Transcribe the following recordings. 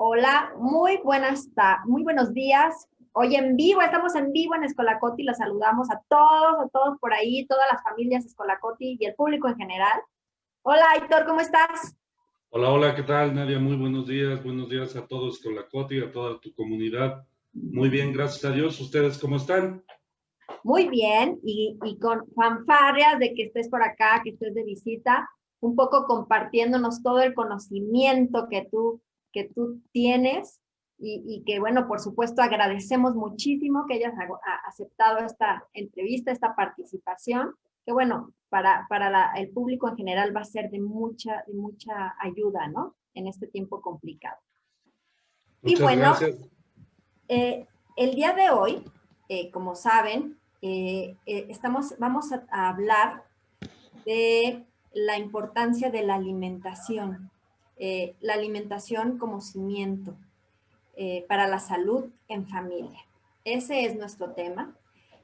Hola, muy buenos días. Hoy estamos en vivo en Escolacoti, los saludamos a todos por ahí, todas las familias Escolacoti y el público en general. Hola, Héctor, ¿cómo estás? Hola, hola, ¿qué tal, Nadia? Muy buenos días a todos con la Coti, a toda tu comunidad. Muy bien, gracias a Dios. ¿Ustedes cómo están? Muy bien, y con fanfarrias de que estés por acá, que estés de visita, un poco compartiéndonos todo el conocimiento que tú tienes y que, bueno, por supuesto, agradecemos muchísimo que hayas aceptado esta entrevista, esta participación, que, bueno, para el público en general va a ser de mucha ayuda, ¿no? En este tiempo complicado. Y Muchas bueno, gracias. el día de hoy, como saben, vamos a hablar de la importancia de la alimentación como cimiento para la salud en familia. Ese es nuestro tema.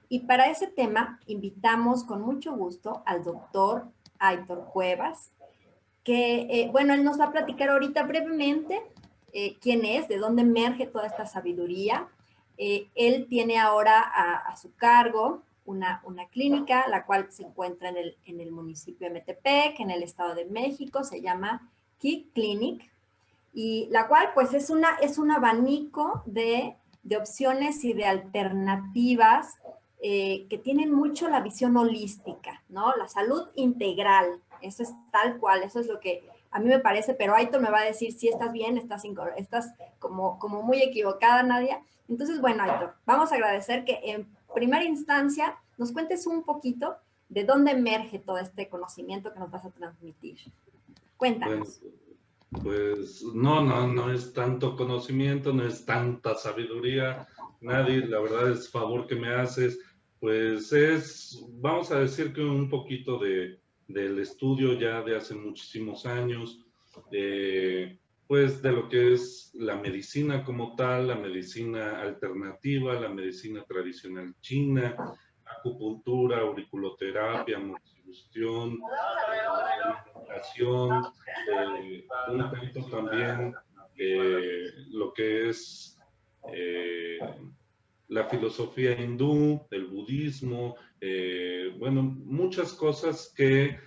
Y para ese tema invitamos con mucho gusto al doctor Aitor Cuevas, que, bueno, él nos va a platicar ahorita brevemente quién es, de dónde emerge toda esta sabiduría. Él tiene ahora a su cargo una clínica, la cual se encuentra en el municipio de Metepec, en el Estado de México, se llama Key Clinic, y la cual pues es un abanico de opciones y de alternativas que tienen mucho la visión holística, ¿no? La salud integral, eso es tal cual, eso es lo que a mí me parece, pero Aitor me va a decir si estás bien, estás como muy equivocada, Nadia. Entonces, bueno, Aitor, vamos a agradecer que en primera instancia nos cuentes un poquito de dónde emerge todo este conocimiento que nos vas a transmitir. Bueno, Cuéntanos. pues no es tanto conocimiento, no es tanta sabiduría. Nadie, la verdad es favor que me haces, pues vamos a decir que un poquito del estudio ya de hace muchísimos años, pues de lo que es la medicina como tal, la medicina alternativa, la medicina tradicional china, acupuntura, auriculoterapia, moxibustión, alimentación, un tanto también lo que es la filosofía hindú, el budismo, bueno, muchas cosas que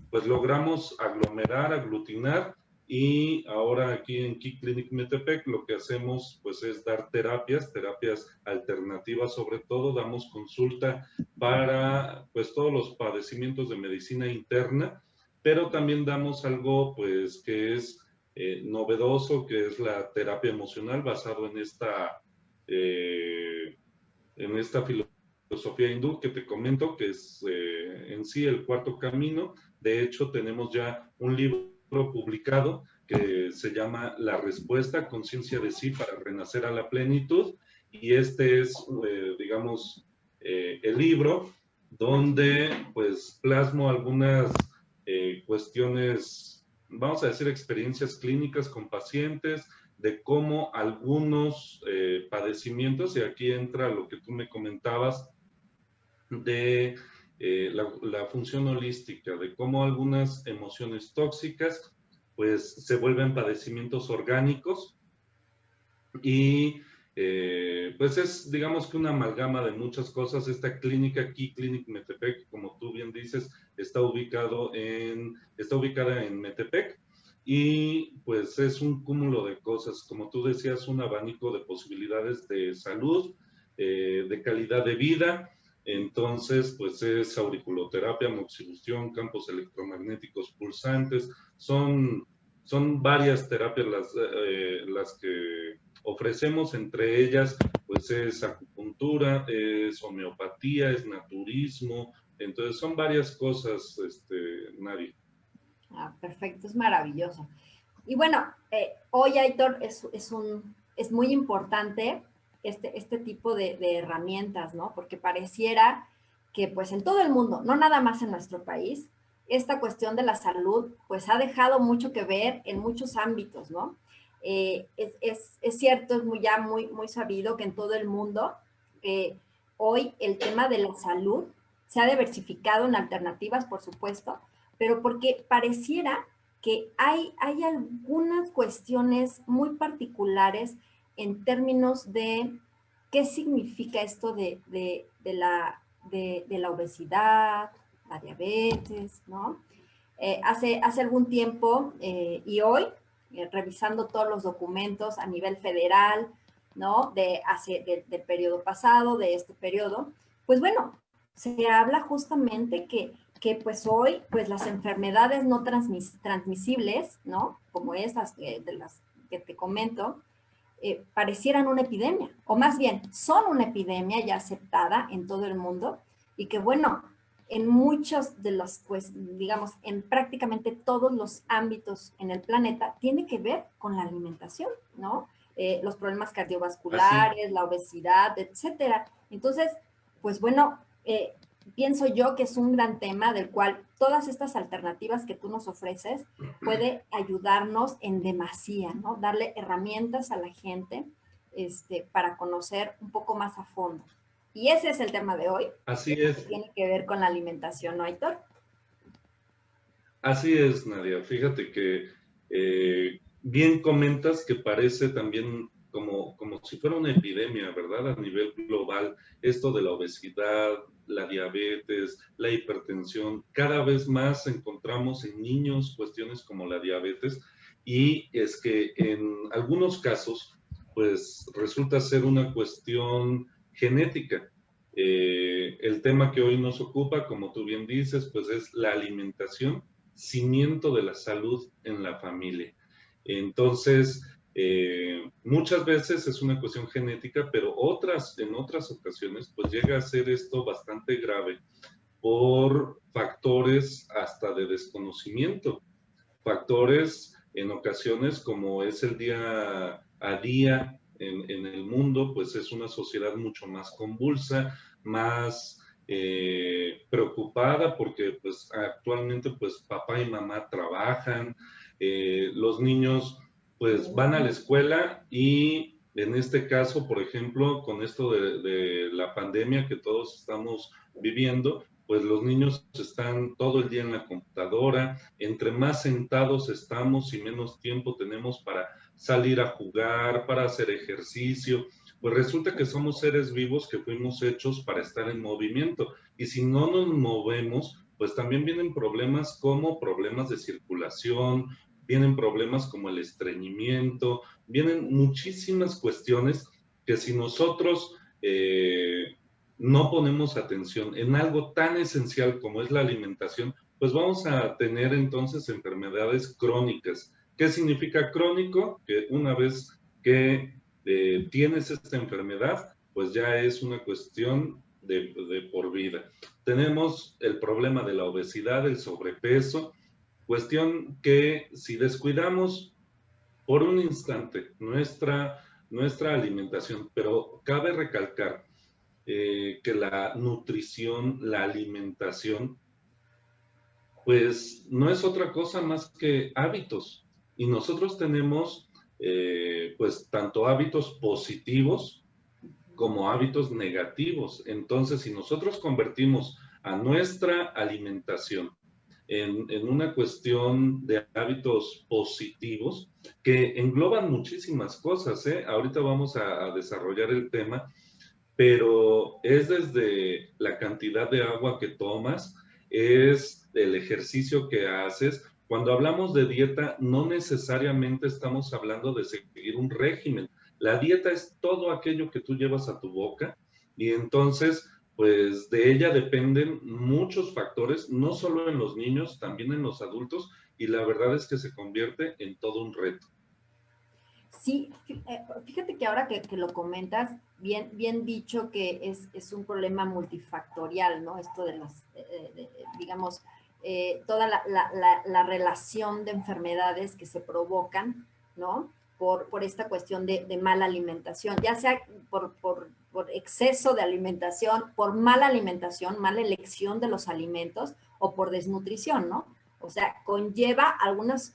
pues logramos aglomerar, aglutinar, y ahora aquí en Key Clinic Metepec lo que hacemos pues es dar terapias alternativas, sobre todo damos consulta para pues todos los padecimientos de medicina interna, pero también damos algo pues que es novedoso, que es la terapia emocional basado eh, en esta filosofía hindú que te comento, que es en sí el cuarto camino. De hecho, tenemos ya un libro publicado que se llama La Respuesta, Conciencia de Sí para Renacer a la Plenitud, y este es, digamos, el libro donde pues plasmo algunas cuestiones, vamos a decir, experiencias clínicas con pacientes, de cómo algunos padecimientos, y aquí entra lo que tú me comentabas de la función holística, de cómo algunas emociones tóxicas pues se vuelven padecimientos orgánicos, y pues es, digamos que una amalgama de muchas cosas. Esta clínica aquí, Clinic Metepec, como tú bien dices, está ubicada en Metepec, y pues es un cúmulo de cosas, como tú decías, un abanico de posibilidades de salud, de calidad de vida. Entonces, pues es auriculoterapia, moxibustión, campos electromagnéticos pulsantes, son varias terapias las que ofrecemos. Entre ellas pues es acupuntura, es homeopatía, es naturismo. Entonces son varias cosas, Nari. Perfecto, es maravilloso. Y bueno, hoy, Aitor, es muy importante este tipo de herramientas, ¿no? Porque pareciera que pues en todo el mundo, no nada más en nuestro país, esta cuestión de la salud pues ha dejado mucho que ver en muchos ámbitos, ¿no? Es cierto, ya muy sabido que en todo el mundo hoy el tema de la salud se ha diversificado en alternativas, por supuesto, pero porque pareciera que hay algunas cuestiones muy particulares en términos de qué significa esto de la obesidad, la diabetes, ¿no? Hace algún tiempo y hoy, revisando todos los documentos a nivel federal, ¿no? Del periodo pasado, de este periodo, pues bueno, se habla justamente que pues hoy, pues las enfermedades no transmisibles, ¿no? Como esas de las que te comento, parecieran una epidemia, o más bien son una epidemia ya aceptada en todo el mundo y que bueno, en muchos de los, pues digamos, en prácticamente todos los ámbitos en el planeta, tiene que ver con la alimentación, ¿no? Los problemas Así, cardiovasculares, la obesidad, etcétera. Entonces, pues bueno, pienso yo que es un gran tema del cual todas estas alternativas que tú nos ofreces puede ayudarnos en demasía, ¿no? Darle herramientas a la gente para conocer un poco más a fondo. Y ese es el tema de hoy, así que es. tiene que ver con la alimentación, ¿no, Aitor? Así es, Nadia. Fíjate que bien comentas que parece también como si fuera una epidemia, ¿verdad? A nivel global, esto de la obesidad, la diabetes, la hipertensión, cada vez más encontramos en niños cuestiones como la diabetes y es que en algunos casos, pues resulta ser una cuestión genética. El tema que hoy nos ocupa, como tú bien dices, pues es la alimentación, cimiento de la salud en la familia. Entonces, muchas veces es una cuestión genética, pero en otras ocasiones, pues llega a ser esto bastante grave por factores hasta de desconocimiento, factores en ocasiones como es el día a día en el mundo, pues es una sociedad mucho más convulsa, más preocupada porque pues actualmente pues papá y mamá trabajan, los niños pues van a la escuela y en este caso, por ejemplo, con esto de la pandemia que todos estamos viviendo, pues los niños están todo el día en la computadora, entre más sentados estamos y menos tiempo tenemos para salir a jugar, para hacer ejercicio, pues resulta que somos seres vivos que fuimos hechos para estar en movimiento y si no nos movemos, pues también vienen problemas como problemas de circulación, vienen problemas como el estreñimiento, vienen muchísimas cuestiones que si nosotros no ponemos atención en algo tan esencial como es la alimentación, pues vamos a tener entonces enfermedades crónicas. ¿Qué significa crónico? Que una vez que tienes esta enfermedad, pues ya es una cuestión de por vida. Tenemos el problema de la obesidad, el sobrepeso, cuestión que si descuidamos por un instante nuestra alimentación, pero cabe recalcar que la nutrición, la alimentación, pues no es otra cosa más que hábitos. Y nosotros tenemos, pues, tanto hábitos positivos como hábitos negativos. Entonces, si nosotros convertimos a nuestra alimentación en una cuestión de hábitos positivos que engloban muchísimas cosas, ¿eh? Ahorita vamos a desarrollar el tema, pero es desde la cantidad de agua que tomas, es el ejercicio que haces. Cuando hablamos de dieta, no necesariamente estamos hablando de seguir un régimen. La dieta es todo aquello que tú llevas a tu boca y entonces, pues de ella dependen muchos factores, no solo en los niños, también en los adultos, y la verdad es que se convierte en todo un reto. Sí, fíjate que ahora que lo comentas, bien dicho que es un problema multifactorial, ¿no? Esto de las, digamos, toda la relación de enfermedades que se provocan, ¿no? Por esta cuestión de mala alimentación, ya sea por exceso de alimentación, por mala alimentación, mala elección de los alimentos o por desnutrición, ¿no? O sea, conlleva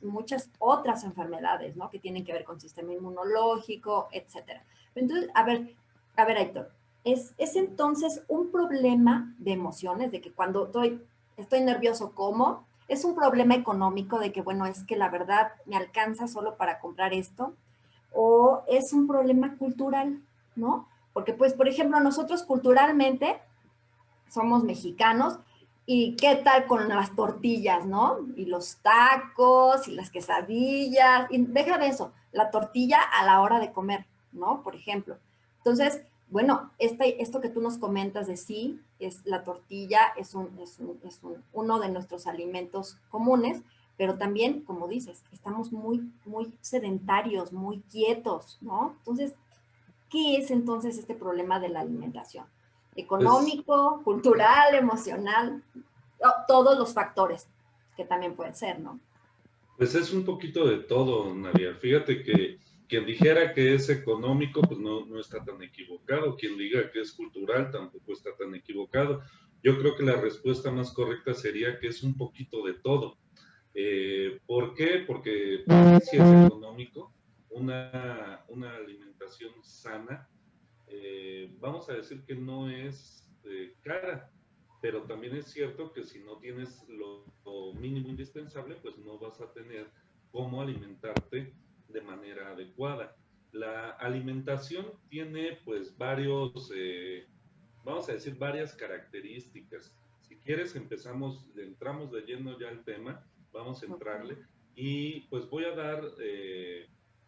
muchas otras enfermedades, ¿no? Que tienen que ver con sistema inmunológico, etcétera. Entonces, a ver, Héctor, ¿es entonces un problema de emociones, de que cuando estoy nervioso como, es un problema económico de que, bueno, es que la verdad me alcanza solo para comprar esto, o es un problema cultural, ¿no? Porque, pues, por ejemplo, nosotros culturalmente somos mexicanos y qué tal con las tortillas, ¿no? Y los tacos y las quesadillas, y deja de eso, la tortilla a la hora de comer, ¿no? Por ejemplo. Entonces, bueno, esto que tú nos comentas de sí, es la tortilla, uno de nuestros alimentos comunes, pero también, como dices, estamos muy sedentarios, muy quietos, ¿no? Entonces, ¿qué es entonces este problema de la alimentación? Pues, Económico, cultural, emocional, todos los factores que también pueden ser, ¿no? pues es un poquito de todo, Nadia. Fíjate que quien dijera que es económico, pues no está tan equivocado. Quien diga que es cultural, tampoco está tan equivocado. Yo creo que la respuesta más correcta sería que es un poquito de todo. ¿Por qué? Porque si es económico, una alimentación sana, vamos a decir que no es cara, pero también es cierto que si no tienes lo mínimo indispensable, pues no vas a tener cómo alimentarte de manera adecuada. La alimentación tiene pues vamos a decir, varias características. Si quieres, entramos de lleno ya al tema, vamos a entrarle y pues voy a dar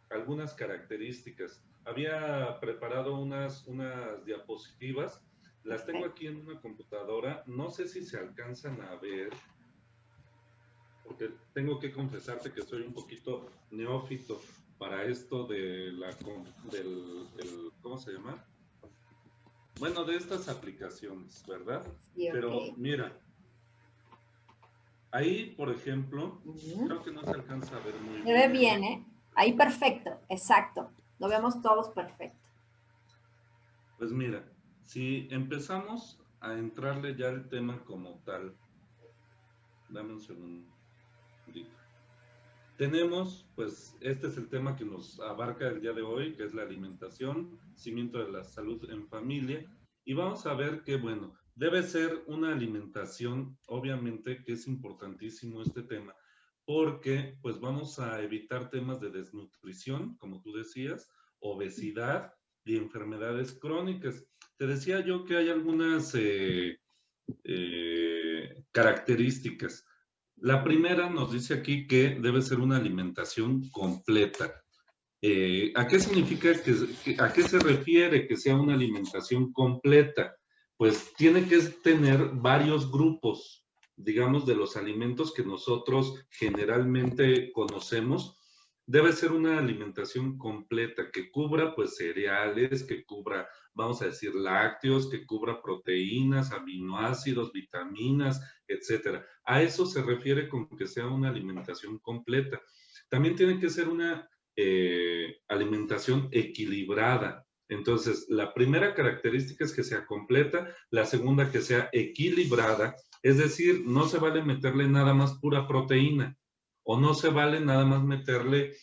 algunas características. Había preparado unas diapositivas, las tengo Perfecto. aquí en una computadora, no sé si se alcanzan a ver, porque tengo que confesarte que soy un poquito neófito para esto ¿cómo se llama? Bueno, de estas aplicaciones, ¿verdad? Sí, Pero ok. mira, ahí, por ejemplo, Ujú. creo que no se alcanza a ver muy Se ve bien. bien, ¿eh? Ahí perfecto, exacto. Lo vemos todos perfecto. Pues mira, si empezamos a entrarle ya al tema como tal, dame un segundito. Tenemos, pues, este es el tema que nos abarca el día de hoy, que es la alimentación, cimiento de la salud en familia. Y vamos a ver que, bueno, debe ser una alimentación, obviamente, que es importantísimo este tema, porque, pues, vamos a evitar temas de desnutrición, como tú decías, obesidad y enfermedades crónicas. Te decía yo que hay algunas características. La primera nos dice aquí que debe ser una alimentación completa. ¿A qué significa a qué se refiere que sea una alimentación completa? Pues tiene que tener varios grupos, digamos, de los alimentos que nosotros generalmente conocemos. Debe ser una alimentación completa que cubra pues cereales, que cubra, vamos a decir, lácteos, que cubra proteínas, aminoácidos, vitaminas, etcétera. A eso se refiere con que sea una alimentación completa. También tiene que ser una alimentación equilibrada. Entonces, la primera característica es que sea completa, la segunda que sea equilibrada, es decir, no se vale meterle nada más pura proteína o no se vale nada más meterle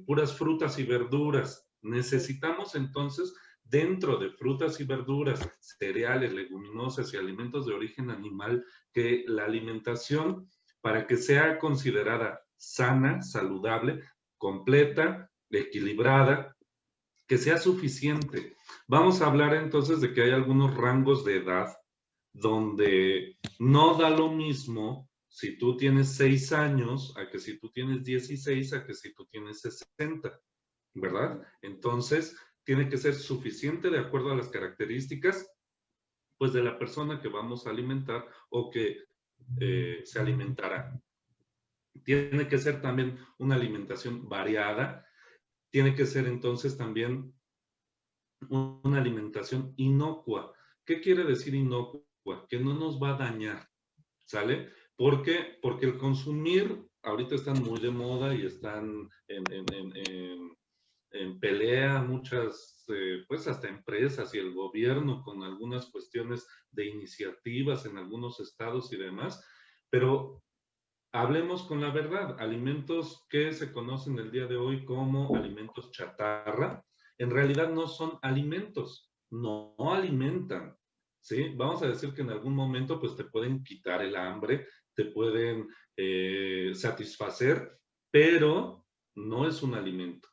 puras frutas y verduras. Necesitamos entonces, dentro de frutas y verduras, cereales, leguminosas y alimentos de origen animal, que la alimentación, para que sea considerada sana, saludable, completa, equilibrada, que sea suficiente. Vamos a hablar entonces de que hay algunos rangos de edad donde no da lo mismo si tú tienes 6 años a que si tú tienes 16, a que si tú tienes 60, ¿verdad? Entonces, tiene que ser suficiente de acuerdo a las características, pues, de la persona que vamos a alimentar o que se alimentará. Tiene que ser también una alimentación variada, tiene que ser entonces también una alimentación inocua. ¿Qué quiere decir inocua? Que no nos va a dañar, ¿sale? ¿Por qué? Porque el consumir, ahorita están muy de moda y están en pelea muchas, pues hasta empresas y el gobierno con algunas cuestiones de iniciativas en algunos estados y demás, pero hablemos con la verdad, alimentos que se conocen el día de hoy como alimentos chatarra, en realidad no son alimentos, no alimentan, ¿sí? Vamos a decir que en algún momento pues te pueden quitar el hambre, te pueden satisfacer, pero no es un alimento.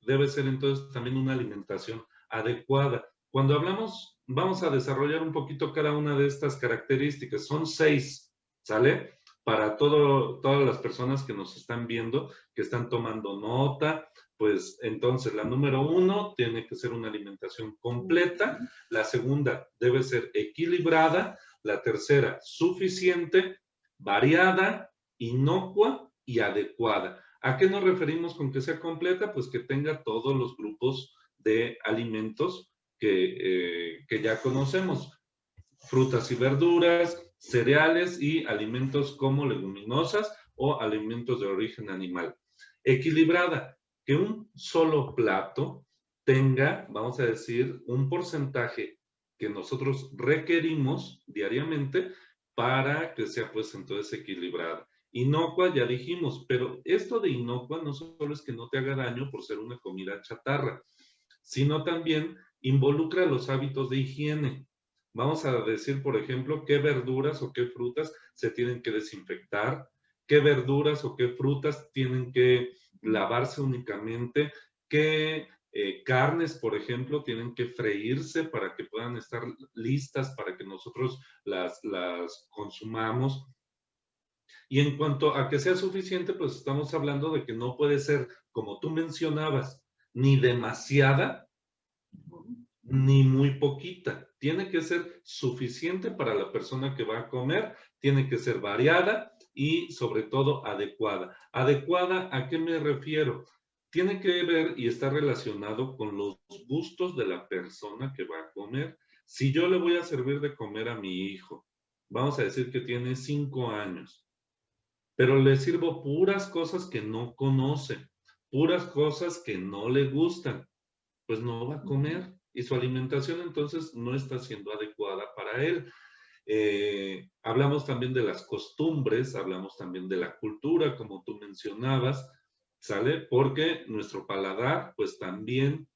Debe ser entonces también una alimentación adecuada. Cuando hablamos, vamos a desarrollar un poquito cada una de estas características. Son 6, ¿sale? Para todas las personas que nos están viendo, que están tomando nota, pues entonces la número 1 tiene que ser una alimentación completa, la segunda debe ser equilibrada, la tercera suficiente, variada, inocua y adecuada. ¿A qué nos referimos con que sea completa? Pues que tenga todos los grupos de alimentos que ya conocemos. Frutas y verduras, cereales y alimentos como leguminosas o alimentos de origen animal. Equilibrada, que un solo plato tenga, vamos a decir, un porcentaje que nosotros requerimos diariamente para que sea pues entonces equilibrada. Inocua ya dijimos, pero esto de inocua no solo es que no te haga daño por ser una comida chatarra, sino también involucra los hábitos de higiene. Vamos a decir, por ejemplo, qué verduras o qué frutas se tienen que desinfectar, qué verduras o qué frutas tienen que lavarse únicamente, qué carnes, por ejemplo, tienen que freírse para que puedan estar listas para que nosotros las consumamos. Y en cuanto a que sea suficiente, pues estamos hablando de que no puede ser, como tú mencionabas, ni demasiada, ni muy poquita. Tiene que ser suficiente para la persona que va a comer, tiene que ser variada y sobre todo adecuada. ¿Adecuada a qué me refiero? Tiene que ver y estar relacionado con los gustos de la persona que va a comer. Si yo le voy a servir de comer a mi hijo, vamos a decir que tiene 5 años, pero le sirvo puras cosas que no conoce, puras cosas que no le gustan, pues no va a comer y su alimentación entonces no está siendo adecuada para él. Hablamos también de las costumbres, hablamos también de la cultura, como tú mencionabas, ¿sale? Porque nuestro paladar pues también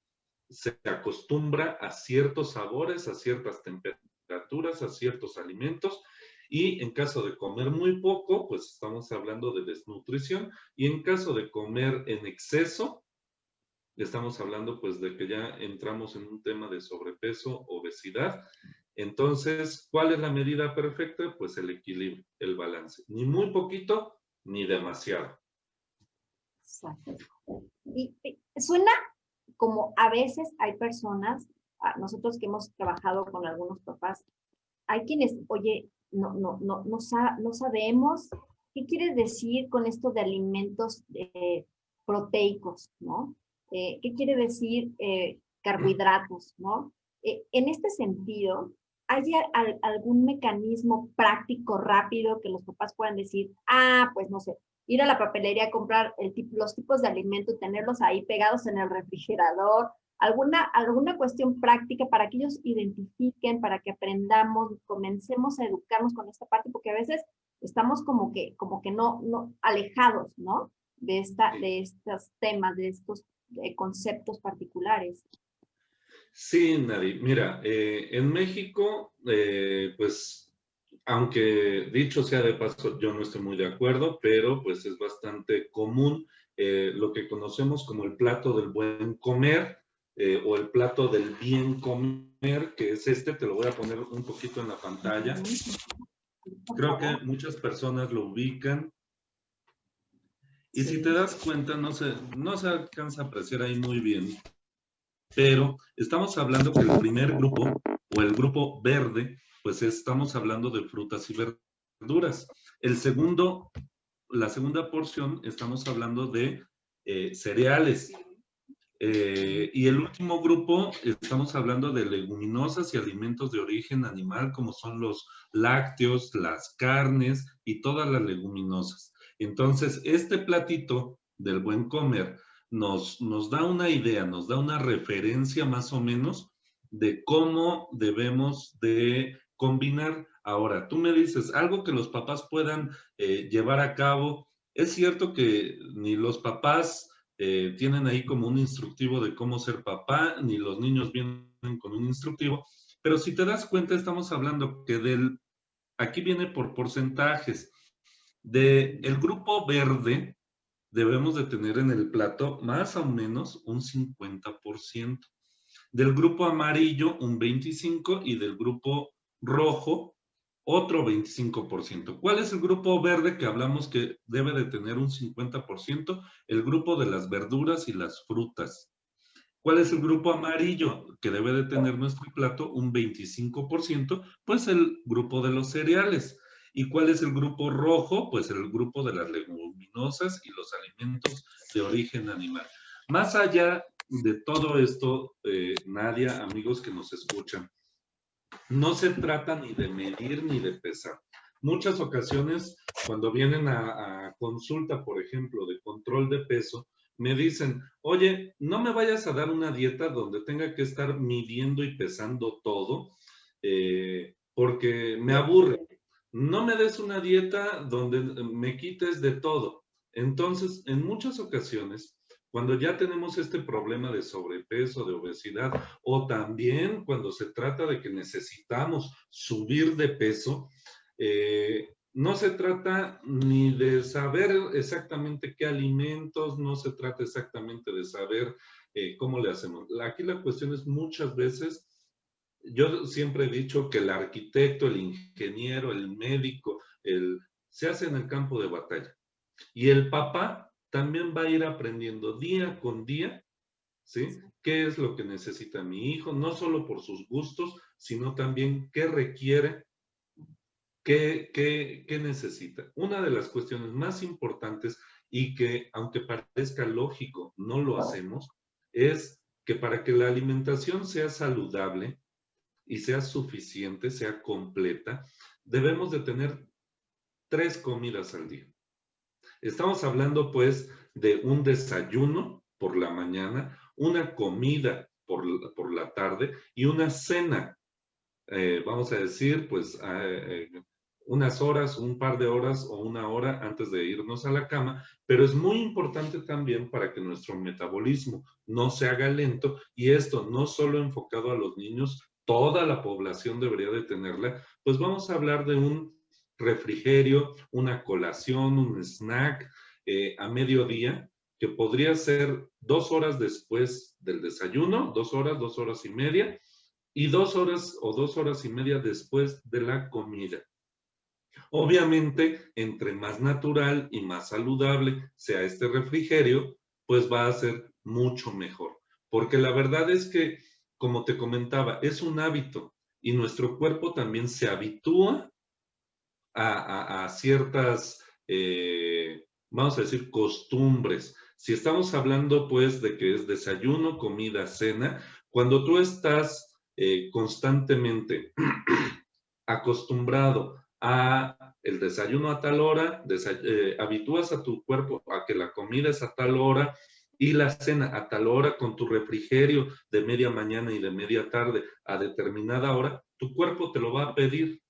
se acostumbra a ciertos sabores, a ciertas temperaturas, a ciertos alimentos. Y en caso de comer muy poco, pues estamos hablando de desnutrición. Y en caso de comer en exceso, estamos hablando pues de que ya entramos en un tema de sobrepeso, obesidad. Entonces, ¿cuál es la medida perfecta? Pues el equilibrio, el balance. Ni muy poquito, ni demasiado. Exacto. Y suena como a veces hay personas, nosotros que hemos trabajado con algunos papás, hay quienes, oye, no sabemos qué quieres decir con esto de alimentos proteicos, ¿no? ¿Qué quiere decir carbohidratos, ¿no? En este sentido, ¿hay algún mecanismo práctico, rápido, que los papás puedan decir, pues no sé, ir a la papelería a comprar los tipos de alimentos, tenerlos ahí pegados en el refrigerador, alguna cuestión práctica para que ellos identifiquen, para que aprendamos, comencemos a educarnos con esta parte, porque a veces estamos como que no alejados, ¿no? De estos temas, de estos conceptos particulares. Sí, Nari, mira, en México, pues, aunque dicho sea de paso, yo no estoy muy de acuerdo, pero pues es bastante común lo que conocemos como el plato del buen comer o el plato del bien comer, que es te lo voy a poner un poquito en la pantalla. Creo que muchas personas lo ubican. Y si te das cuenta, no se alcanza a apreciar ahí muy bien, pero estamos hablando que el primer grupo o el grupo verde, pues estamos hablando de frutas y verduras. La segunda porción estamos hablando de cereales. Y el último grupo estamos hablando de leguminosas y alimentos de origen animal, como son los lácteos, las carnes y todas las leguminosas. Entonces, este platito del buen comer nos da una idea, nos da una referencia más o menos de cómo debemos de combinar. Ahora, tú me dices, algo que los papás puedan llevar a cabo. Es cierto que ni los papás tienen ahí como un instructivo de cómo ser papá, ni los niños vienen con un instructivo, pero si te das cuenta, estamos hablando que aquí viene por porcentajes. El grupo verde debemos de tener en el plato más o menos un 50%. Del grupo amarillo un 25% y del grupo rojo otro 25%. ¿Cuál es el grupo verde que hablamos que debe de tener un 50%? El grupo de las verduras y las frutas. ¿Cuál es el grupo amarillo que debe de tener nuestro plato? Un 25%, pues el grupo de los cereales. ¿Y cuál es el grupo rojo? Pues el grupo de las leguminosas y los alimentos de origen animal. Más allá de todo esto, Nadia, amigos que nos escuchan, no se trata ni de medir ni de pesar. Muchas ocasiones, cuando vienen a consulta, por ejemplo, de control de peso, me dicen, oye, no me vayas a dar una dieta donde tenga que estar midiendo y pesando todo, porque me aburre. No me des una dieta donde me quites de todo. Entonces, en muchas ocasiones, cuando ya tenemos este problema de sobrepeso, de obesidad, o también cuando se trata de que necesitamos subir de peso, no se trata ni de saber exactamente qué alimentos, no se trata exactamente de saber cómo le hacemos. Aquí la cuestión es muchas veces, yo siempre he dicho que el arquitecto, el ingeniero, el médico, se hace en el campo de batalla. Y el papá también va a ir aprendiendo día con día, ¿sí? ¿Qué es lo que necesita mi hijo? No solo por sus gustos, sino también qué requiere, qué necesita. Una de las cuestiones más importantes y que, aunque parezca lógico, no lo hacemos, es que para que la alimentación sea saludable y sea suficiente, sea completa, debemos de tener 3 comidas al día. Estamos hablando pues de un desayuno por la mañana, una comida por la tarde y una cena, vamos a decir, pues unas horas, un par de horas o una hora antes de irnos a la cama, pero es muy importante también para que nuestro metabolismo no se haga lento y esto no solo enfocado a los niños, toda la población debería de tenerla, pues vamos a hablar de un refrigerio, una colación, un snack a mediodía, que podría ser 2 horas después del desayuno, 2 horas y media, y 2 horas o 2 horas y media después de la comida. Obviamente, entre más natural y más saludable sea este refrigerio, pues va a ser mucho mejor. Porque la verdad es que, como te comentaba, es un hábito y nuestro cuerpo también se habitúa a ciertas, vamos a decir, costumbres. Si estamos hablando pues de que es desayuno, comida, cena, cuando tú estás constantemente acostumbrado a el desayuno a tal hora, habitúas a tu cuerpo a que la comida es a tal hora y la cena a tal hora con tu refrigerio de media mañana y de media tarde a determinada hora, tu cuerpo te lo va a pedir.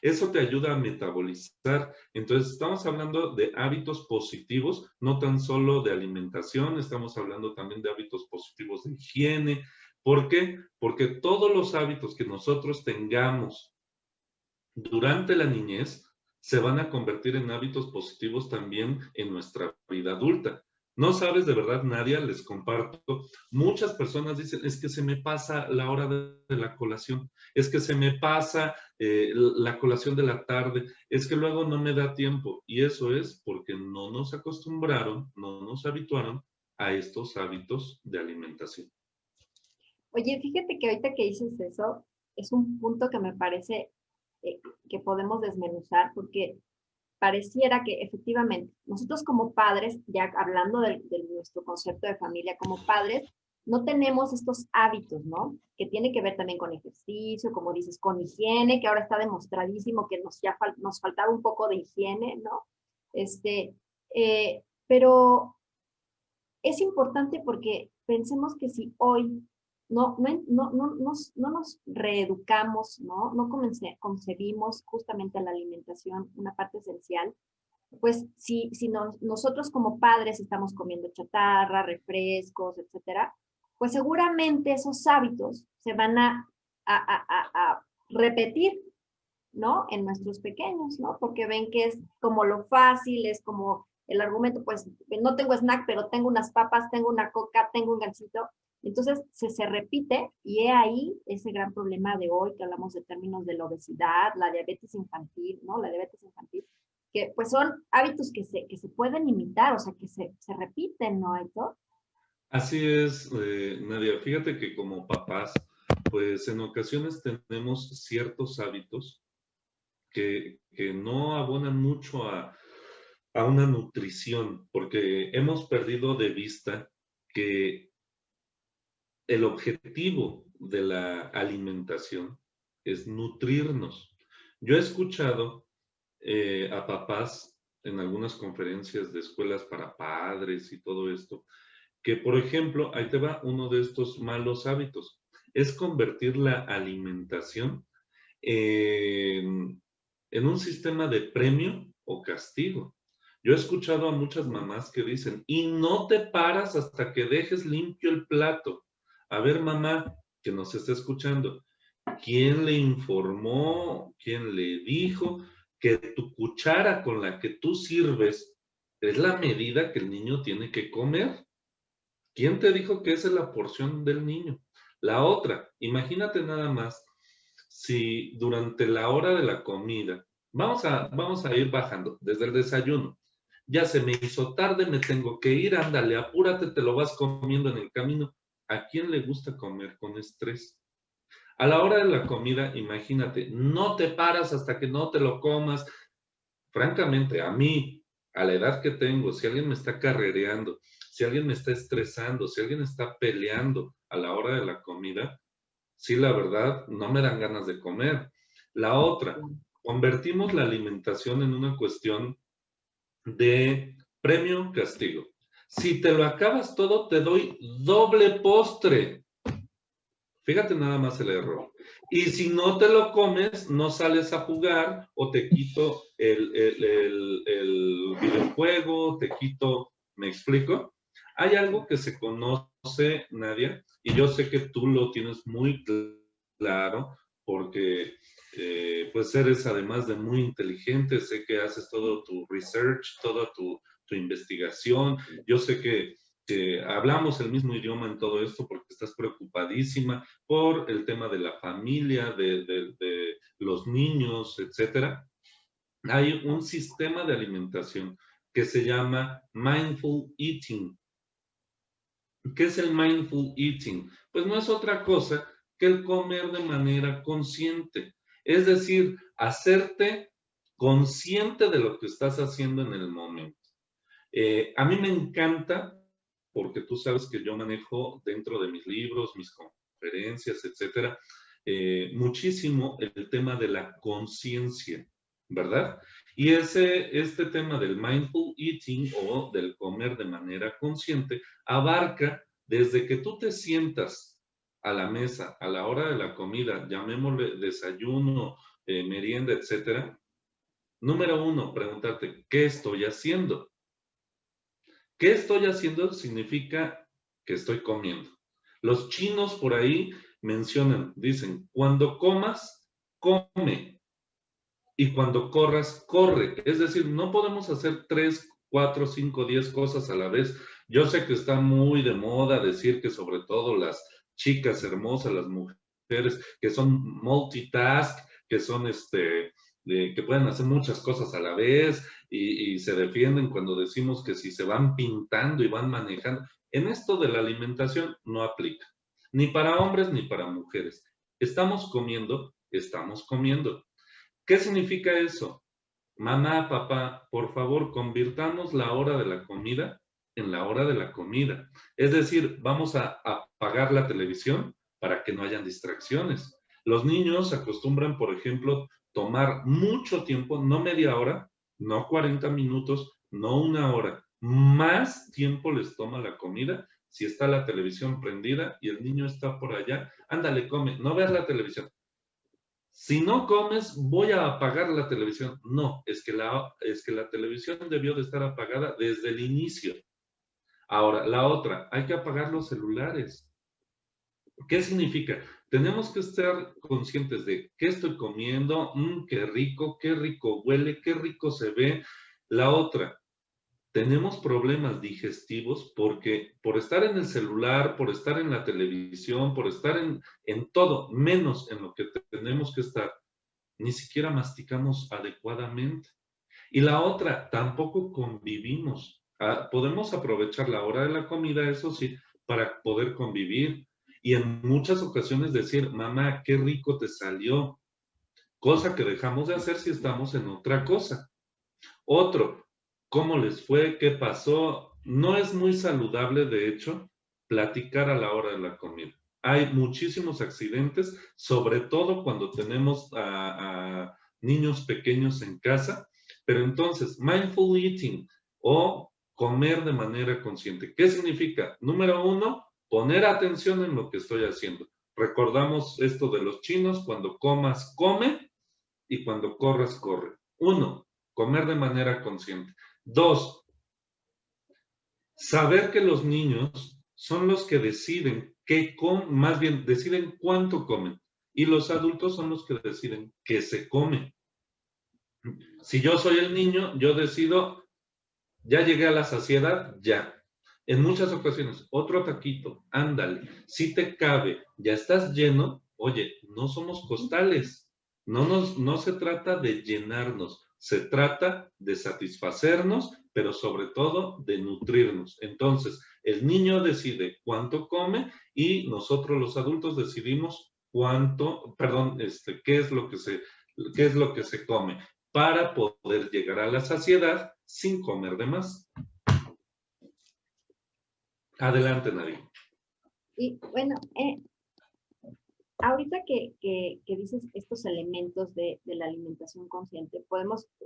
Eso te ayuda a metabolizar. Entonces, estamos hablando de hábitos positivos, no tan solo de alimentación, estamos hablando también de hábitos positivos de higiene. ¿Por qué? Porque todos los hábitos que nosotros tengamos durante la niñez se van a convertir en hábitos positivos también en nuestra vida adulta. No sabes de verdad, Nadia, les comparto. Muchas personas dicen, es que se me pasa la hora de la colación, es que se me pasa la colación de la tarde, es que luego no me da tiempo. Y eso es porque no nos acostumbraron, no nos habituaron a estos hábitos de alimentación. Oye, fíjate que ahorita que dices eso, es un punto que me parece que podemos desmenuzar porque pareciera que efectivamente nosotros como padres, ya hablando de nuestro concepto de familia, como padres, no tenemos estos hábitos, ¿no? Que tiene que ver también con ejercicio, como dices, con higiene, que ahora está demostradísimo que nos faltaba un poco de higiene, ¿no? Pero es importante porque pensemos que si hoy no nos reeducamos, no concebimos justamente la alimentación, una parte esencial, pues si nosotros como padres estamos comiendo chatarra, refrescos, etcétera, pues seguramente esos hábitos se van a repetir ¿no? En nuestros pequeños, ¿no? Porque ven que es como lo fácil, es como el argumento, pues no tengo snack, pero tengo unas papas, tengo una coca, tengo un gansito. Entonces se repite y he ahí ese gran problema de hoy que hablamos de términos de la obesidad, la diabetes infantil, ¿no? La diabetes infantil, que pues son hábitos que se pueden imitar, o sea, que se repiten, ¿no, Héctor? Así es, Nadia. Fíjate que como papás, pues en ocasiones tenemos ciertos hábitos que no abonan mucho a una nutrición, porque hemos perdido de vista que el objetivo de la alimentación es nutrirnos. Yo he escuchado a papás en algunas conferencias de escuelas para padres y todo esto, que por ejemplo, ahí te va uno de estos malos hábitos, es convertir la alimentación en un sistema de premio o castigo. Yo he escuchado a muchas mamás que dicen, y no te paras hasta que dejes limpio el plato. A ver, mamá, que nos está escuchando, ¿quién le informó, quién le dijo que tu cuchara con la que tú sirves es la medida que el niño tiene que comer? ¿Quién te dijo que esa es la porción del niño? La otra, imagínate nada más si durante la hora de la comida, vamos a ir bajando desde el desayuno. Ya se me hizo tarde, me tengo que ir, ándale, apúrate, te lo vas comiendo en el camino. ¿A quién le gusta comer con estrés? A la hora de la comida, imagínate, no te paras hasta que no te lo comas. Francamente, a mí, a la edad que tengo, si alguien me está carrereando, si alguien me está estresando, si alguien está peleando a la hora de la comida, sí, la verdad, no me dan ganas de comer. La otra, convertimos la alimentación en una cuestión de premio-castigo. Si te lo acabas todo, te doy doble postre. Fíjate nada más el error. Y si no te lo comes, no sales a jugar o te quito el videojuego, te quito, ¿me explico? Hay algo que se conoce, Nadia, y yo sé que tú lo tienes muy claro porque pues eres además de muy inteligente, sé que haces todo tu research, toda tu investigación, yo sé que hablamos el mismo idioma en todo esto porque estás preocupadísima por el tema de la familia, de los niños, etcétera. Hay un sistema de alimentación que se llama mindful eating. ¿Qué es el mindful eating? Pues no es otra cosa que el comer de manera consciente. Es decir, hacerte consciente de lo que estás haciendo en el momento. A mí me encanta, porque tú sabes que yo manejo dentro de mis libros, mis conferencias, etcétera, muchísimo el tema de la conciencia, ¿verdad? Y este tema del mindful eating o del comer de manera consciente abarca desde que tú te sientas a la mesa, a la hora de la comida, llamémosle desayuno, merienda, etcétera. Número uno, preguntarte, ¿qué estoy haciendo? ¿Qué estoy haciendo? Significa que estoy comiendo. Los chinos por ahí mencionan, dicen, cuando comas, come. Y cuando corras, corre. Es decir, no podemos hacer 3, 4, 5, 10 cosas a la vez. Yo sé que está muy de moda decir que sobre todo las chicas hermosas, las mujeres que son multitask, que son que pueden hacer muchas cosas a la vez y se defienden cuando decimos que si se van pintando y van manejando. En esto de la alimentación no aplica, ni para hombres ni para mujeres. Estamos comiendo, estamos comiendo. ¿Qué significa eso? Mamá, papá, por favor, convirtamos la hora de la comida en la hora de la comida. Es decir, vamos a apagar la televisión para que no hayan distracciones. Los niños acostumbran, por ejemplo, tomar mucho tiempo, no media hora, no 40 minutos, no una hora. Más tiempo les toma la comida si está la televisión prendida y el niño está por allá. Ándale, come, no veas la televisión. Si no comes, voy a apagar la televisión. No, es que la televisión debió de estar apagada desde el inicio. Ahora, la otra, hay que apagar los celulares. ¿Qué significa? Tenemos que estar conscientes de qué estoy comiendo, qué rico huele, qué rico se ve. La otra, tenemos problemas digestivos porque por estar en el celular, por estar en la televisión, por estar en todo, menos en lo que tenemos que estar, ni siquiera masticamos adecuadamente. Y la otra, tampoco convivimos. Podemos aprovechar la hora de la comida, eso sí, para poder convivir. Y en muchas ocasiones decir, mamá, qué rico te salió, cosa que dejamos de hacer si estamos en otra cosa. Otro, ¿cómo les fue? ¿Qué pasó? No es muy saludable, de hecho, platicar a la hora de la comida. Hay muchísimos accidentes, sobre todo cuando tenemos a niños pequeños en casa, pero entonces, mindful eating o comer de manera consciente. ¿Qué significa? Número uno, poner atención en lo que estoy haciendo. Recordamos esto de los chinos, cuando comas, come, y cuando corras, corre. Uno, comer de manera consciente. Dos, saber que los niños son los que deciden qué comen, más bien deciden cuánto comen, y los adultos son los que deciden qué se come. Si yo soy el niño, yo decido, ya llegué a la saciedad, ya. En muchas ocasiones, otro taquito, ándale, si te cabe, ya estás lleno, oye, no somos costales, no se trata de llenarnos, se trata de satisfacernos, pero sobre todo de nutrirnos. Entonces, el niño decide cuánto come y nosotros los adultos decidimos qué es lo que se come para poder llegar a la saciedad sin comer de más. Adelante, Nadine. Y bueno, ahorita que dices estos elementos de la alimentación consciente,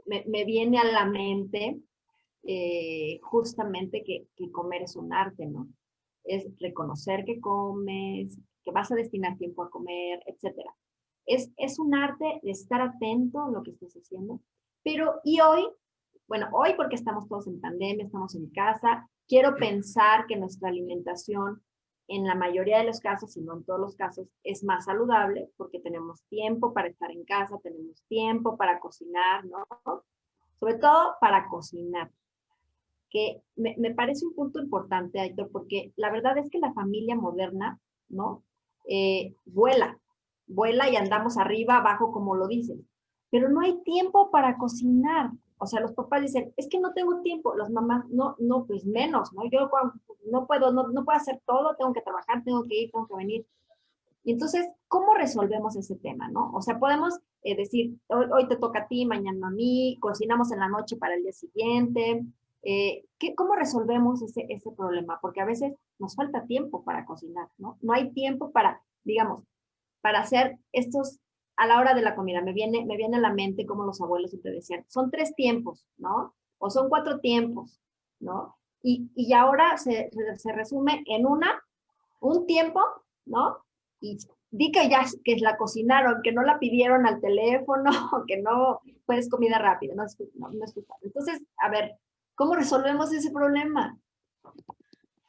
me viene a la mente justamente que comer es un arte, ¿no? Es reconocer que comes, que vas a destinar tiempo a comer, etcétera. Es un arte de estar atento a lo que estás haciendo. Pero, y hoy, bueno, hoy porque estamos todos en pandemia, estamos en casa, quiero pensar que nuestra alimentación en la mayoría de los casos, si no en todos los casos, es más saludable porque tenemos tiempo para estar en casa, tenemos tiempo para cocinar, ¿no? Sobre todo para cocinar, que me parece un punto importante, Aitor, porque la verdad es que la familia moderna, ¿no? Vuela, vuela y andamos arriba, abajo, como lo dicen, pero no hay tiempo para cocinar. O sea, los papás dicen, es que no tengo tiempo, las mamás, no, pues menos, ¿no? Yo no puedo hacer todo, tengo que trabajar, tengo que ir, tengo que venir. Y entonces, ¿cómo resolvemos ese tema, no? O sea, podemos decir, hoy te toca a ti, mañana a mí, cocinamos en la noche para el día siguiente. ¿Cómo resolvemos ese problema? Porque a veces nos falta tiempo para cocinar, ¿no? No hay tiempo para, digamos, para hacer estos, a la hora de la comida. Me viene a la mente como los abuelos siempre decían, son 3 tiempos, ¿no? O son 4 tiempos, ¿no? Y ahora se resume en un tiempo, ¿no? Y di que ya que la cocinaron, que no la pidieron al teléfono, que no, pues comida rápida, no es culpable. Entonces, a ver, ¿cómo resolvemos ese problema?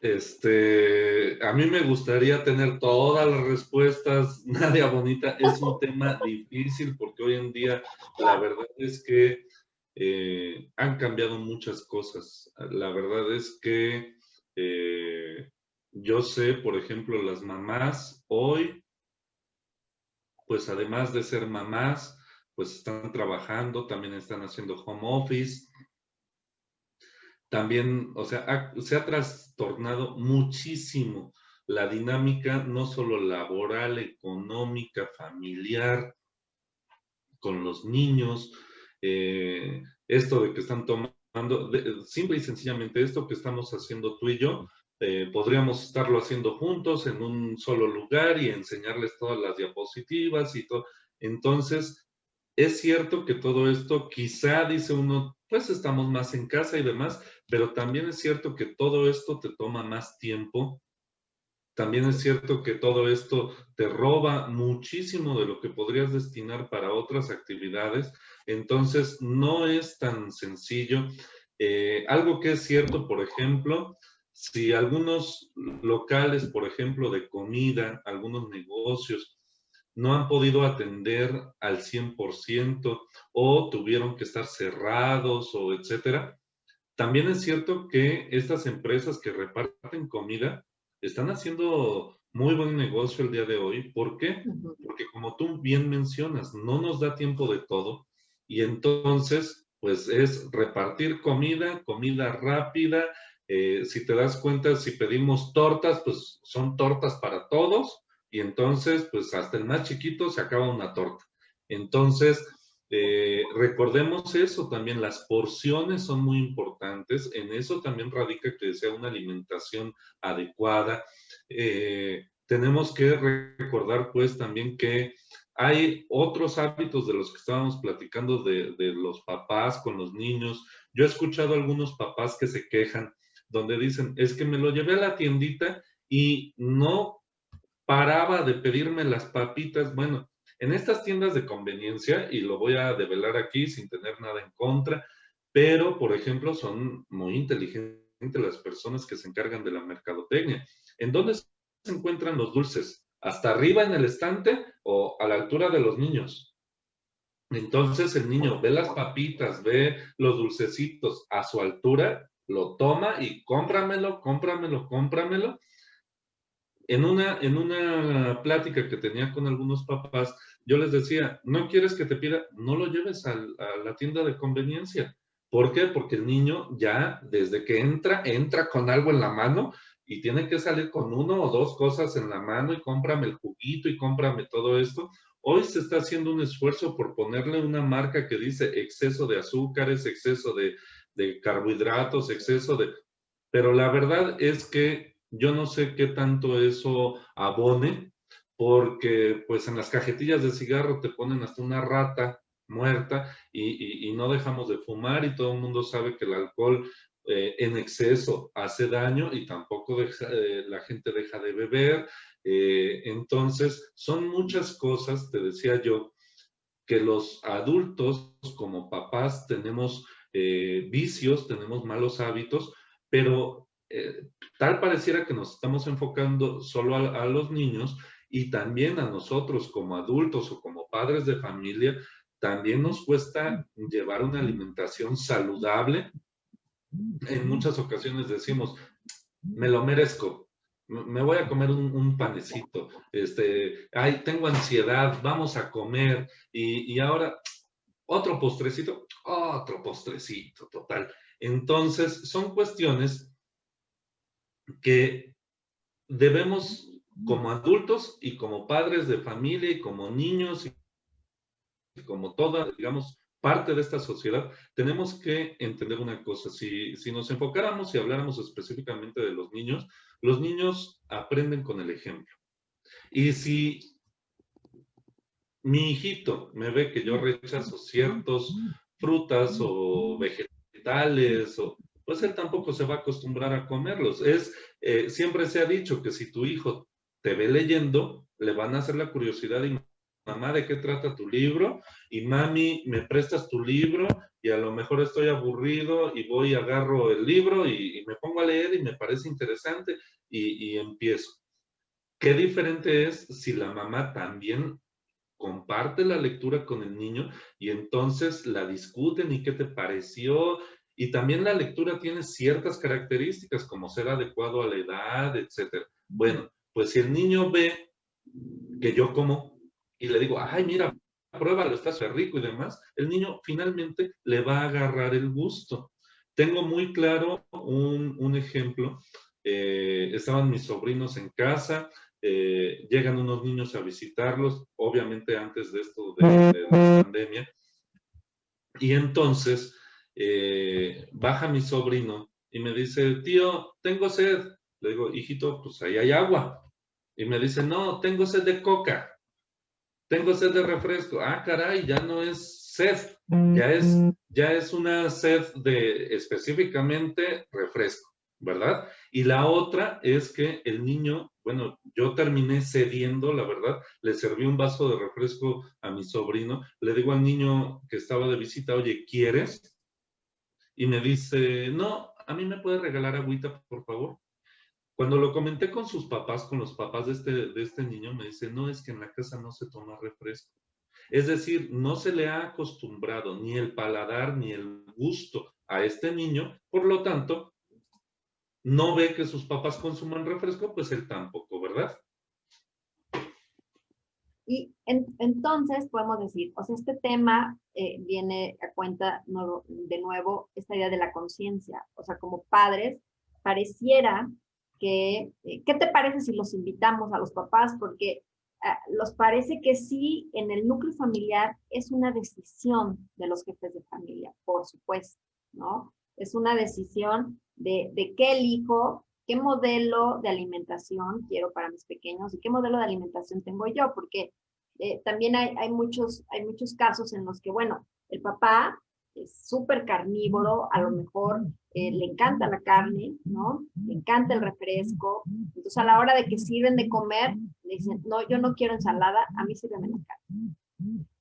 A mí me gustaría tener todas las respuestas, Nadia Bonita. Es un tema difícil porque hoy en día la verdad es que han cambiado muchas cosas. La verdad es que yo sé, por ejemplo, las mamás hoy, pues además de ser mamás, pues están trabajando, también están haciendo home office. También, o sea, se ha trastornado muchísimo la dinámica, no solo laboral, económica, familiar, con los niños, esto de que están tomando, simple y sencillamente esto que estamos haciendo tú y yo, podríamos estarlo haciendo juntos en un solo lugar y enseñarles todas las diapositivas y todo. Entonces, es cierto que todo esto, quizá dice uno, pues estamos más en casa y demás, pero también es cierto que todo esto te toma más tiempo. También es cierto que todo esto te roba muchísimo de lo que podrías destinar para otras actividades. Entonces, no es tan sencillo. Algo que es cierto, por ejemplo, Si algunos locales, por ejemplo, de comida, algunos negocios, no han podido atender al 100% o tuvieron que estar cerrados o etcétera, también es cierto que estas empresas que reparten comida están haciendo muy buen negocio el día de hoy. ¿Por qué? Ujú. Porque como tú bien mencionas, no nos da tiempo de todo y entonces, pues es repartir comida, comida rápida. Si te das cuenta, si pedimos tortas, pues son tortas para todos y entonces, pues hasta el más chiquito se acaba una torta. Entonces, recordemos eso también, las porciones son muy importantes, en eso también radica que sea una alimentación adecuada. Tenemos que recordar pues también que hay otros hábitos de los que estábamos platicando de los papás con los niños. Yo he escuchado a algunos papás que se quejan, donde dicen, es que me lo llevé a la tiendita y no paraba de pedirme las papitas. Bueno, en estas tiendas de conveniencia, y lo voy a develar aquí sin tener nada en contra, pero, por ejemplo, son muy inteligentes las personas que se encargan de la mercadotecnia. ¿En dónde se encuentran los dulces? ¿Hasta arriba en el estante o a la altura de los niños? Entonces el niño ve las papitas, ve los dulcecitos a su altura, lo toma y cómpramelo, cómpramelo, cómpramelo. En una plática que tenía con algunos papás, yo les decía, ¿no quieres que te pida? No lo lleves a la tienda de conveniencia. ¿Por qué? Porque el niño ya desde que entra con algo en la mano y tiene que salir con uno o dos cosas en la mano y cómprame el juguito y cómprame todo esto. Hoy se está haciendo un esfuerzo por ponerle una marca que dice exceso de azúcares, exceso de carbohidratos, exceso de... Pero la verdad es que yo no sé qué tanto eso abone, porque pues en las cajetillas de cigarro te ponen hasta una rata muerta y no dejamos de fumar y todo el mundo sabe que el alcohol en exceso hace daño y tampoco la gente deja de beber. Entonces, son muchas cosas, te decía yo, que los adultos como papás tenemos vicios, tenemos malos hábitos, pero tal pareciera que nos estamos enfocando solo a los niños y también a nosotros como adultos o como padres de familia, también nos cuesta llevar una alimentación saludable. En muchas ocasiones decimos, me lo merezco, me voy a comer un panecito, ay, tengo ansiedad, vamos a comer, y ahora otro postrecito, total. Entonces, son cuestiones que debemos, como adultos y como padres de familia y como niños y como toda, digamos, parte de esta sociedad, tenemos que entender una cosa. Si nos enfocáramos y habláramos específicamente de los niños aprenden con el ejemplo. Y si mi hijito me ve que yo rechazo ciertos frutas o vegetales, pues él tampoco se va a acostumbrar a comerlos. Siempre se ha dicho que si tu hijo te ve leyendo, le van a hacer la curiosidad y mamá, ¿de qué trata tu libro? Y mami, ¿me prestas tu libro? Y a lo mejor estoy aburrido y voy y agarro el libro y me pongo a leer y me parece interesante y empiezo. Qué diferente es si la mamá también comparte la lectura con el niño y entonces la discuten y qué te pareció. Y también la lectura tiene ciertas características como ser adecuado a la edad, etcétera. Bueno, pues si el niño ve que yo como y le digo, ay, mira, pruébalo, está súper rico y demás, el niño finalmente le va a agarrar el gusto. Tengo muy claro un ejemplo. Estaban mis sobrinos en casa, llegan unos niños a visitarlos, obviamente antes de esto de la pandemia, y entonces baja mi sobrino y me dice, tío, tengo sed. Le digo, hijito, pues ahí hay agua. Y me dice, no, tengo sed de coca, tengo sed de refresco. Ah, caray, ya no es sed, ya es una sed de específicamente refresco, ¿verdad? Y la otra es que el niño, bueno, yo terminé cediendo, la verdad, le serví un vaso de refresco a mi sobrino, le digo al niño que estaba de visita, oye, ¿quieres? Y me dice, no, a mí me puede regalar agüita, por favor. Cuando lo comenté con sus papás, con los papás de este niño, me dice, no, es que en la casa no se toma refresco. Es decir, no se le ha acostumbrado ni el paladar ni el gusto a este niño, por lo tanto, no ve que sus papás consuman refresco, pues él tampoco, ¿verdad? Y entonces podemos decir, o sea, este tema viene a cuenta de nuevo esta idea de la conciencia. O sea, como padres, pareciera que, ¿qué te parece si los invitamos a los papás? Porque los parece que sí, en el núcleo familiar es una decisión de los jefes de familia, por supuesto, ¿no? Es una decisión de qué elijo, qué modelo de alimentación quiero para mis pequeños y qué modelo de alimentación tengo yo, porque también hay muchos casos en los que, bueno, el papá es súper carnívoro, a lo mejor le encanta la carne, ¿no? Le encanta el refresco. Entonces, a la hora de que sirven de comer, le dicen, no, yo no quiero ensalada, a mí sírveme la carne.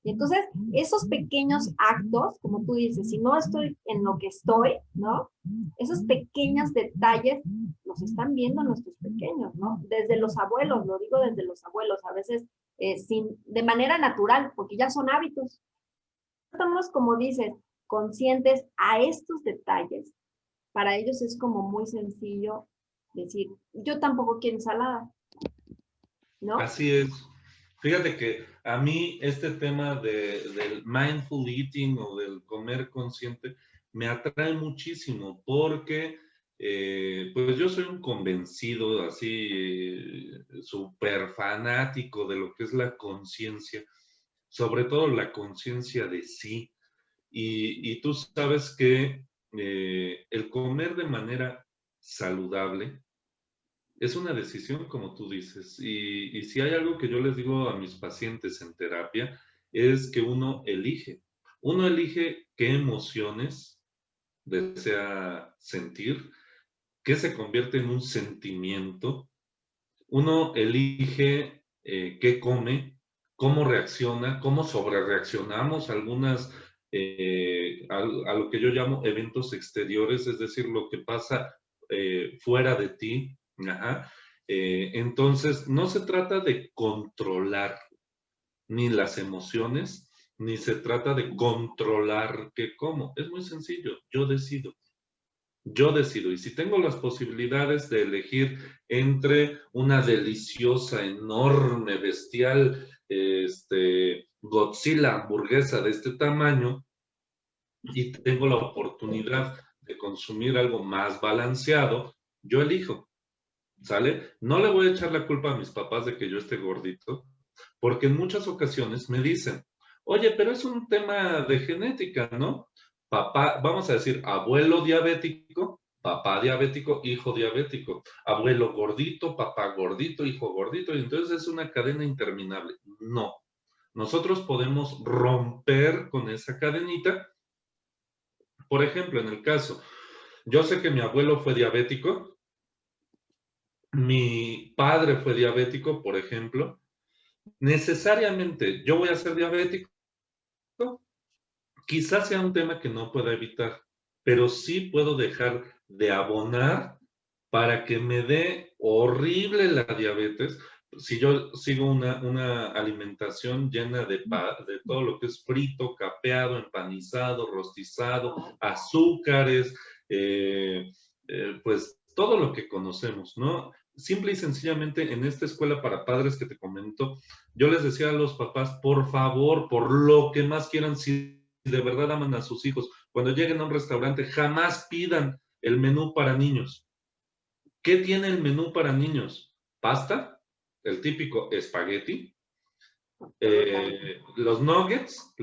Y entonces, esos pequeños actos, como tú dices, si no estoy en lo que estoy, ¿no? Esos pequeños detalles los están viendo nuestros pequeños, ¿no? Desde los abuelos, lo digo desde los abuelos, a veces de manera natural, porque ya son hábitos. Estamos, como dices, conscientes a estos detalles. Para ellos es como muy sencillo decir, yo tampoco quiero ensalada, ¿no? Así es. Fíjate que a mí este tema del mindful eating o del comer consciente me atrae muchísimo porque pues yo soy un convencido así súper fanático de lo que es la conciencia, sobre todo la conciencia de sí. Y tú sabes que el comer de manera saludable es una decisión, como tú dices. Y si hay algo que yo les digo a mis pacientes en terapia, es que uno elige. Uno elige qué emociones desea sentir, qué se convierte en un sentimiento. Uno elige qué come, cómo reacciona, cómo sobrereaccionamos a algunas, a lo que yo llamo eventos exteriores, es decir, lo que pasa fuera de ti. Ajá. Entonces, no se trata de controlar ni las emociones, ni se trata de controlar qué como. Es muy sencillo, yo decido. Yo decido, y si tengo las posibilidades de elegir entre una deliciosa, enorme, bestial, Godzilla hamburguesa de este tamaño, y tengo la oportunidad de consumir algo más balanceado, yo elijo, ¿sale? No le voy a echar la culpa a mis papás de que yo esté gordito, porque en muchas ocasiones me dicen, oye, pero es un tema de genética, ¿no? Papá, vamos a decir, abuelo diabético, papá diabético, hijo diabético, abuelo gordito, papá gordito, hijo gordito, y entonces es una cadena interminable. No, nosotros podemos romper con esa cadenita. Por ejemplo, en el caso, yo sé que mi abuelo fue diabético, mi padre fue diabético, por ejemplo, necesariamente yo voy a ser diabético. Quizás sea un tema que no pueda evitar, pero sí puedo dejar de abonar para que me dé horrible la diabetes si yo sigo una alimentación llena de todo lo que es frito, capeado, empanizado, rostizado, azúcares, pues todo lo que conocemos, ¿no? Simple y sencillamente en esta escuela para padres que te comento, yo les decía a los papás, por favor, por lo que más quieran, si de verdad aman a sus hijos, cuando lleguen a un restaurante, jamás pidan el menú para niños. ¿Qué tiene el menú para niños? Pasta, el típico espagueti, los nuggets,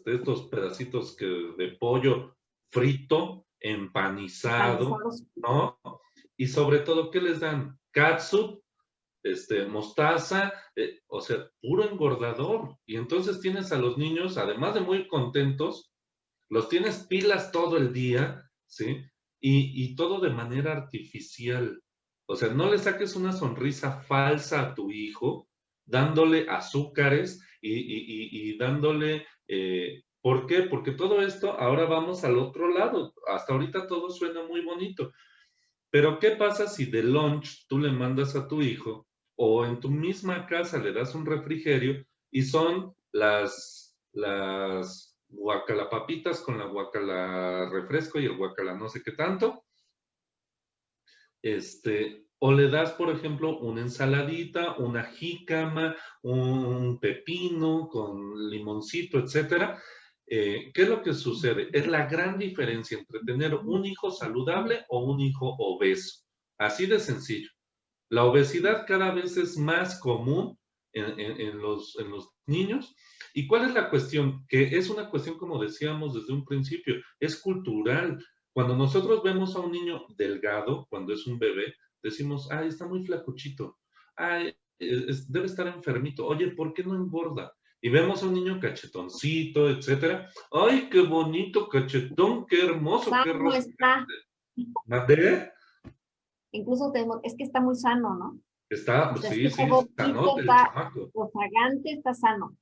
estos pedacitos de pollo frito, empanizado, Empanizados. ¿no? Y sobre todo, ¿qué les dan? Catsup, mostaza, o sea, puro engordador. Y entonces tienes a los niños, además de muy contentos, los tienes pilas todo el día, ¿sí? Y todo de manera artificial. O sea, no le saques una sonrisa falsa a tu hijo, dándole azúcares y dándole... ¿por qué? Porque todo esto, ahora vamos al otro lado. Hasta ahorita todo suena muy bonito, Pero ¿qué pasa si de lunch tú le mandas a tu hijo o en tu misma casa le das un refrigerio y son las guacalapapitas con la guacala refresco y el guacala no sé qué tanto? O le das, por ejemplo, una ensaladita, una jícama, un pepino con limoncito, etcétera. ¿Qué es lo que sucede? Es la gran diferencia entre tener un hijo saludable o un hijo obeso. Así de sencillo. La obesidad cada vez es más común en los niños. ¿Y cuál es la cuestión? Que es una cuestión, como decíamos desde un principio, es cultural. Cuando nosotros vemos a un niño delgado, cuando es un bebé, decimos, ay, está muy flacuchito, ay, debe estar enfermito, oye, ¿por qué no engorda? Y vemos a un niño cachetoncito, etcétera. Ay, qué bonito cachetón, qué hermoso, qué Sano rosa. está. ¿Mandé? Incluso tenemos, es que está muy sano, ¿no? Está, O sea, es que sí, está sí, gordito, sanote el está chamaco. rozagante, está sano.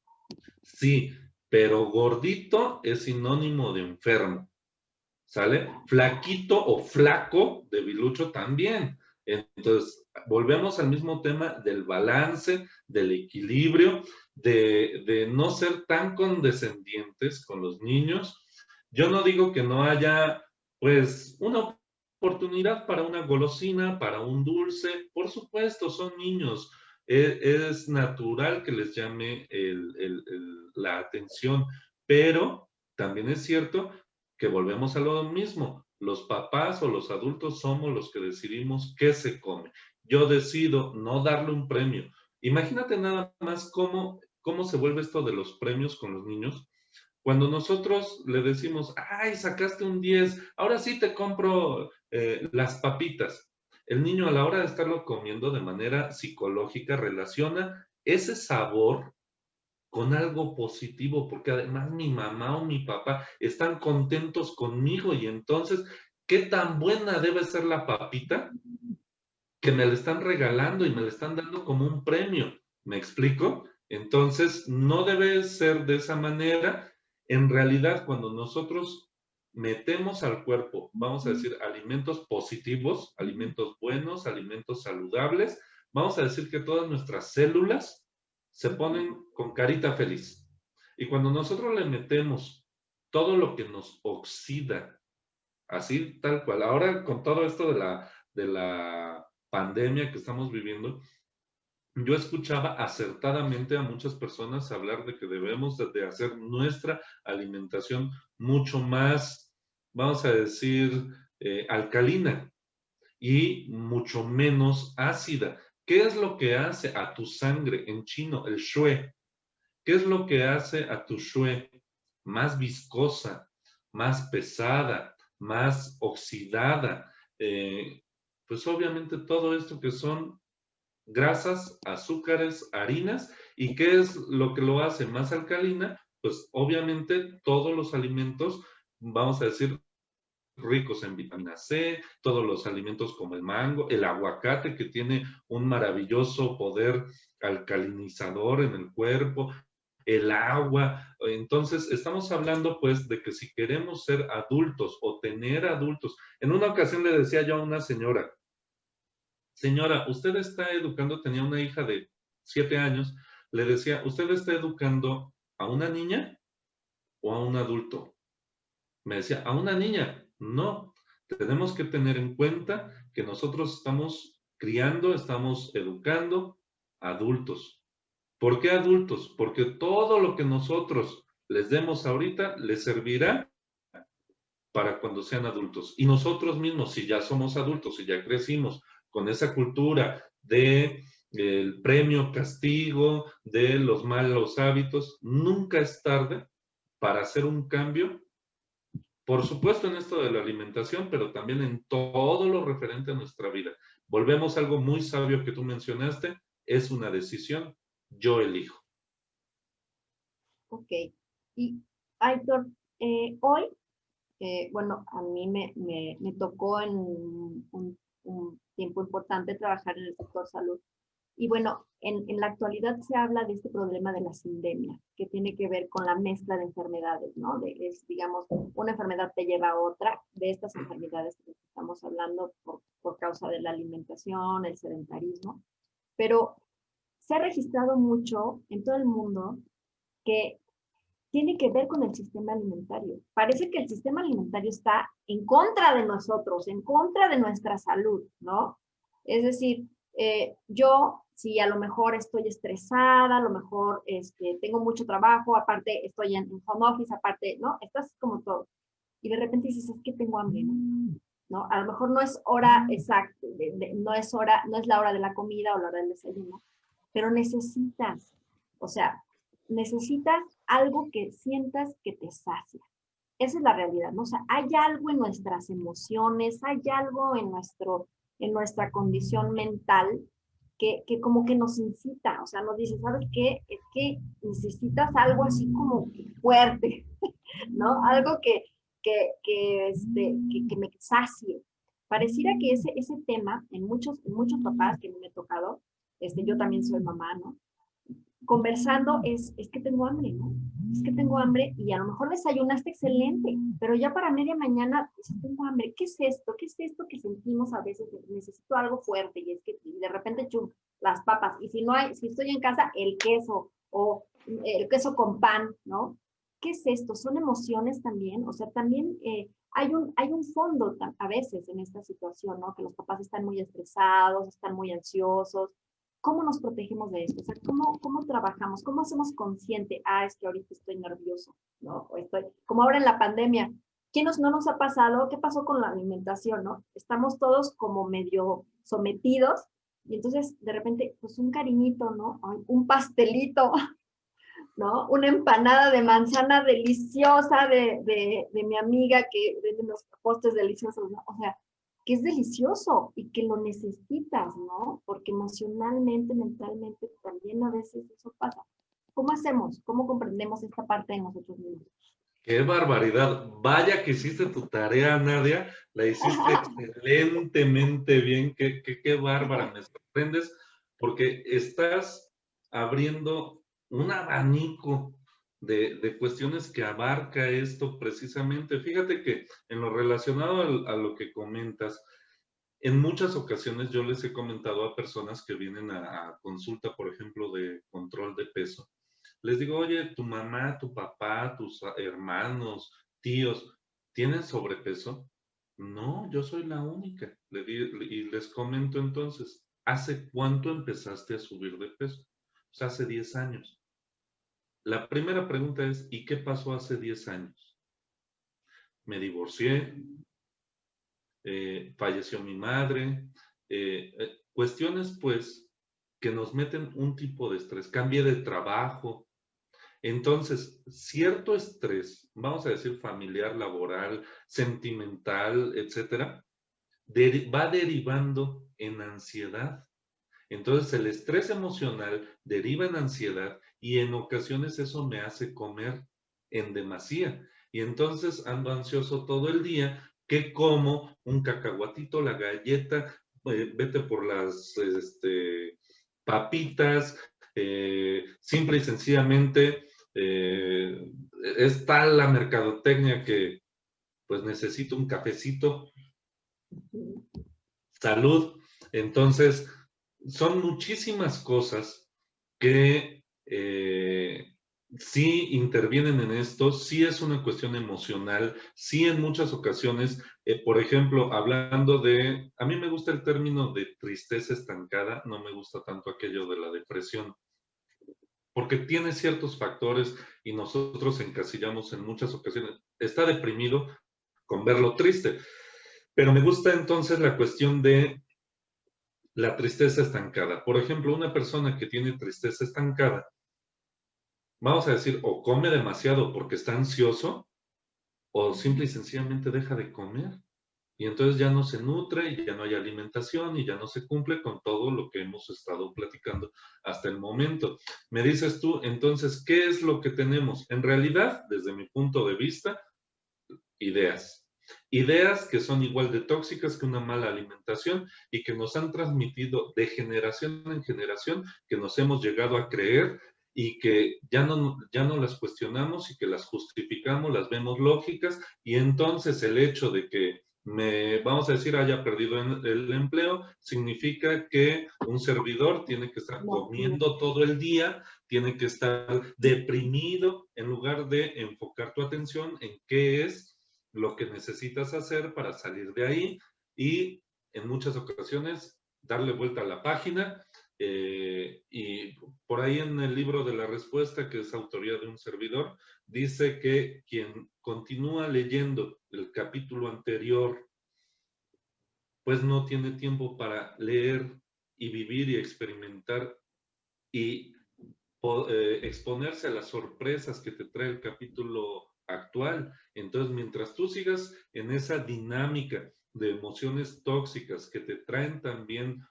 Sí, pero gordito es sinónimo de enfermo, ¿sale? Flaquito o flaco, debilucho también. Entonces, volvemos al mismo tema del balance, del equilibrio, de no ser tan condescendientes con los niños. Yo no digo que no haya, pues, una oportunidad para una golosina, para un dulce. Por supuesto, son niños. Es natural que les llame la atención, pero también es cierto que volvemos a lo mismo. Los papás o los adultos somos los que decidimos qué se come. Yo decido no darle un premio. Imagínate nada más cómo se vuelve esto de los premios con los niños. Cuando nosotros le decimos, ay, sacaste un 10, ahora sí te compro las papitas. El niño a la hora de estarlo comiendo de manera psicológica relaciona ese sabor con algo positivo, porque además mi mamá o mi papá están contentos conmigo y entonces, ¿qué tan buena debe ser la papita que me la están regalando y me la están dando como un premio? ¿Me explico? Entonces, no debe ser de esa manera. En realidad, cuando nosotros metemos al cuerpo, vamos a decir, alimentos positivos, alimentos buenos, alimentos saludables, vamos a decir que todas nuestras células se ponen con carita feliz. Y cuando nosotros le metemos todo lo que nos oxida, así tal cual, ahora con todo esto de la pandemia que estamos viviendo, yo escuchaba acertadamente a muchas personas hablar de que debemos de hacer nuestra alimentación mucho más, vamos a decir, alcalina y mucho menos ácida. ¿Qué es lo que hace a tu sangre en chino, el shui? ¿Qué es lo que hace a tu shui más viscosa, más pesada, más oxidada? Pues obviamente todo esto que son grasas, azúcares, harinas. ¿Y qué es lo que lo hace más alcalina? Pues obviamente todos los alimentos, vamos a decir, ricos en vitamina C, todos los alimentos como el mango, el aguacate que tiene un maravilloso poder alcalinizador en el cuerpo, el agua. Entonces, estamos hablando pues de que si queremos ser adultos o tener adultos, en una ocasión le decía yo a una señora, usted está educando, tenía una hija de 7 años, le decía, ¿usted está educando a una niña o a un adulto? Me decía, a una niña. No, tenemos que tener en cuenta que nosotros estamos criando, estamos educando adultos. ¿Por qué adultos? Porque todo lo que nosotros les demos ahorita les servirá para cuando sean adultos. Y nosotros mismos, si ya somos adultos, si ya crecimos con esa cultura de el premio, castigo, de los malos hábitos, nunca es tarde para hacer un cambio. Por supuesto en esto de la alimentación, pero también en todo lo referente a nuestra vida. Volvemos a algo muy sabio que tú mencionaste, es una decisión, yo elijo. Ok. Y, Aitor, hoy, bueno, a mí me tocó en un tiempo importante trabajar en el sector salud. Y bueno, en la actualidad se habla de este problema de la sindemia, que tiene que ver con la mezcla de enfermedades, ¿no? Es, digamos, una enfermedad te lleva a otra, de estas enfermedades que estamos hablando por causa de la alimentación, el sedentarismo, pero se ha registrado mucho en todo el mundo que tiene que ver con el sistema alimentario. Parece que el sistema alimentario está en contra de nosotros, en contra de nuestra salud, ¿no? Es decir, yo, si a lo mejor estoy estresada, a lo mejor tengo mucho trabajo, aparte estoy en home office, aparte, ¿no? Estás como todo. Y de repente dices, es que tengo hambre, ¿no? A lo mejor no es hora exacta, no es hora, no es la hora de la comida o la hora del desayuno, pero necesitas, o sea, necesitas algo que sientas que te sacia. Esa es la realidad, ¿no? O sea, hay algo en nuestras emociones, hay algo en nuestra condición mental que como que nos incita, o sea, nos dice, ¿sabes qué? Es que necesitas algo así como fuerte, ¿no? Algo que me sacie. Pareciera que ese tema, en muchos papás que me he tocado, yo también soy mamá, ¿no? Conversando es que tengo hambre, ¿no? Es que tengo hambre y a lo mejor desayunaste excelente, pero ya para media mañana dices, tengo hambre, ¿qué es esto? ¿Qué es esto que sentimos a veces? Necesito algo fuerte y es que de repente chum, las papas y si no hay, si estoy en casa, el queso o el queso con pan, ¿no? ¿Qué es esto? Son emociones también, o sea, también hay un fondo a veces en esta situación, ¿no? Que los papás están muy estresados, están muy ansiosos. ¿Cómo nos protegemos de esto? O sea, ¿cómo trabajamos? ¿Cómo hacemos consciente? Es que ahorita estoy nervioso, ¿no? O estoy, como ahora en la pandemia, no nos ha pasado? ¿Qué pasó con la alimentación, no? Estamos todos como medio sometidos y entonces de repente, pues un cariñito, ¿no? Un pastelito, ¿no? Una empanada de manzana deliciosa de mi amiga que vende unos postres deliciosos, ¿no? O sea, que es delicioso y que lo necesitas, ¿no? Porque emocionalmente, mentalmente, también a veces eso pasa. ¿Cómo hacemos? ¿Cómo comprendemos esta parte de nosotros mismos? ¡Qué barbaridad! Vaya que hiciste tu tarea, Nadia. La hiciste excelentemente bien. ¡Qué bárbara! Me sorprendes porque estás abriendo un abanico de cuestiones que abarca esto precisamente. Fíjate que en lo relacionado a lo que comentas, en muchas ocasiones yo les he comentado a personas que vienen a consulta, por ejemplo, de control de peso. Les digo, oye, tu mamá, tu papá, tus hermanos, tíos, ¿tienen sobrepeso? No, yo soy la única. Y les comento entonces, ¿hace cuánto empezaste a subir de peso? Pues hace 10 años. La primera pregunta es, ¿y qué pasó hace 10 años? Me divorcié, falleció mi madre, cuestiones pues que nos meten un tipo de estrés, cambié de trabajo. Entonces, cierto estrés, vamos a decir familiar, laboral, sentimental, etcétera, va derivando en ansiedad. Entonces, el estrés emocional deriva en ansiedad y en ocasiones eso me hace comer en demasía. Y entonces ando ansioso todo el día, que como un cacahuatito, la galleta, vete por las papitas, simple y sencillamente es tal la mercadotecnia que pues necesito un cafecito, salud. Entonces, son muchísimas cosas que sí intervienen en esto, sí es una cuestión emocional, sí en muchas ocasiones, por ejemplo, hablando a mí me gusta el término de tristeza estancada, no me gusta tanto aquello de la depresión, porque tiene ciertos factores y nosotros encasillamos en muchas ocasiones, está deprimido con verlo triste, pero me gusta entonces la cuestión de la tristeza estancada. Por ejemplo, una persona que tiene tristeza estancada, vamos a decir, o come demasiado porque está ansioso, o simple y sencillamente deja de comer. Y entonces ya no se nutre y ya no hay alimentación y ya no se cumple con todo lo que hemos estado platicando hasta el momento. Me dices tú, entonces, ¿qué es lo que tenemos? En realidad, desde mi punto de vista, ideas. Ideas que son igual de tóxicas que una mala alimentación y que nos han transmitido de generación en generación, que nos hemos llegado a creer y que ya no las cuestionamos y que las justificamos, las vemos lógicas, y entonces el hecho de que vamos a decir, haya perdido el empleo, significa que un servidor tiene que estar comiendo todo el día, tiene que estar deprimido, en lugar de enfocar tu atención en qué es lo que necesitas hacer para salir de ahí, y en muchas ocasiones darle vuelta a la página. Y por ahí en el libro de la respuesta, que es autoría de un servidor, dice que quien continúa leyendo el capítulo anterior, pues no tiene tiempo para leer y vivir y experimentar y exponerse a las sorpresas que te trae el capítulo actual. Entonces, mientras tú sigas en esa dinámica de emociones tóxicas que te traen también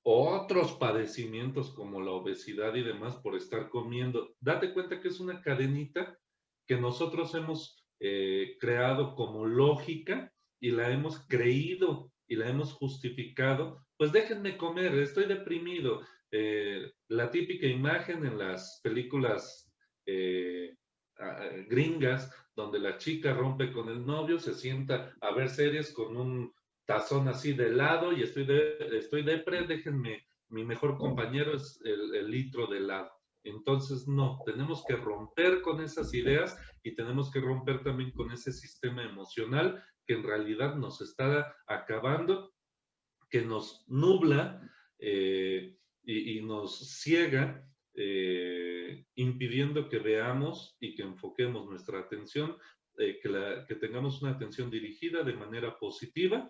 otros padecimientos como la obesidad y demás por estar comiendo, date cuenta que es una cadenita que nosotros hemos creado como lógica y la hemos creído y la hemos justificado. Pues déjenme comer, estoy deprimido. La típica imagen en las películas gringas, donde la chica rompe con el novio, se sienta a ver series con un tazón así de helado y estoy depre, déjenme, mi mejor compañero es el litro de helado. Entonces, no, tenemos que romper con esas ideas y tenemos que romper también con ese sistema emocional que en realidad nos está acabando, que nos nubla y nos ciega, impidiendo que veamos y que enfoquemos nuestra atención, que tengamos una atención dirigida de manera positiva.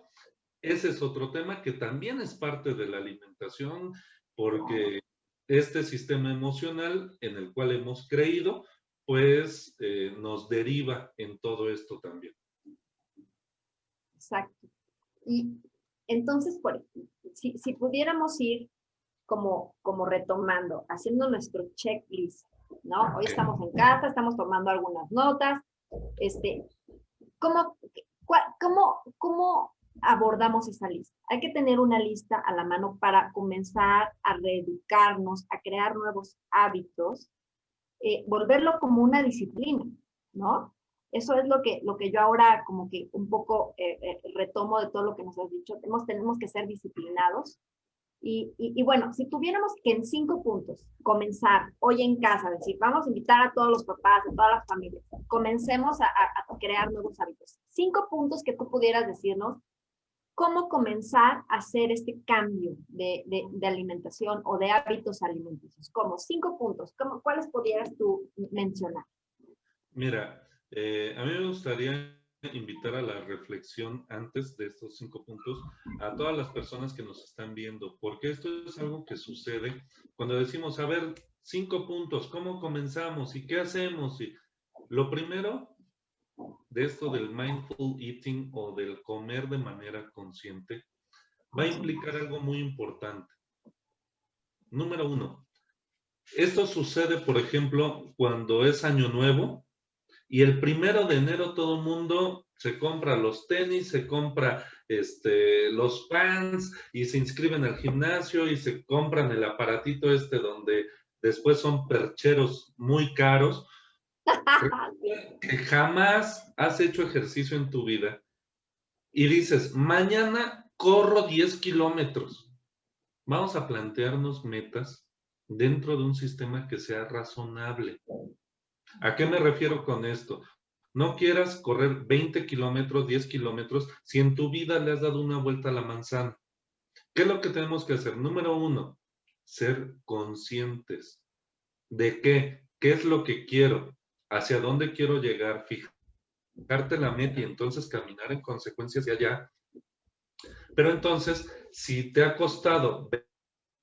Ese es otro tema que también es parte de la alimentación, porque este sistema emocional en el cual hemos creído, pues nos deriva en todo esto también. Exacto. Y entonces, si pudiéramos ir como retomando, haciendo nuestro checklist, ¿no? Hoy estamos en casa, estamos tomando algunas notas. ¿Cómo abordamos esa lista? Hay que tener una lista a la mano para comenzar a reeducarnos, a crear nuevos hábitos, volverlo como una disciplina, ¿no? Eso es lo que yo ahora como que un poco retomo de todo lo que nos has dicho. Tenemos que ser disciplinados. Y bueno, si tuviéramos que en 5 puntos comenzar hoy en casa, decir, vamos a invitar a todos los papás, a todas las familias, comencemos a crear nuevos hábitos. 5 puntos que tú pudieras decirnos, cómo comenzar a hacer este cambio de alimentación o de hábitos alimenticios. ¿Cómo? 5 puntos. ¿Cuáles pudieras tú mencionar? Mira, a mí me gustaría invitar a la reflexión antes de estos 5 puntos a todas las personas que nos están viendo, porque esto es algo que sucede cuando decimos, a ver, 5 puntos, ¿cómo comenzamos y qué hacemos? Y lo primero de esto del mindful eating o del comer de manera consciente va a implicar algo muy importante. Número 1, esto sucede, por ejemplo, cuando es Año Nuevo y el 1 de enero todo el mundo se compra los tenis, se compra los pants y se inscriben al gimnasio y se compran el aparatito donde después son percheros muy caros. Que jamás has hecho ejercicio en tu vida y dices, mañana corro 10 kilómetros. Vamos a plantearnos metas dentro de un sistema que sea razonable. ¿A qué me refiero con esto? No quieras correr 20 kilómetros, 10 kilómetros, si en tu vida le has dado una vuelta a la manzana. ¿Qué es lo que tenemos que hacer? Número 1, ser conscientes de qué es lo que quiero, hacia dónde quiero llegar, fijarte la meta y entonces caminar en consecuencia hacia allá. Pero entonces, si te ha costado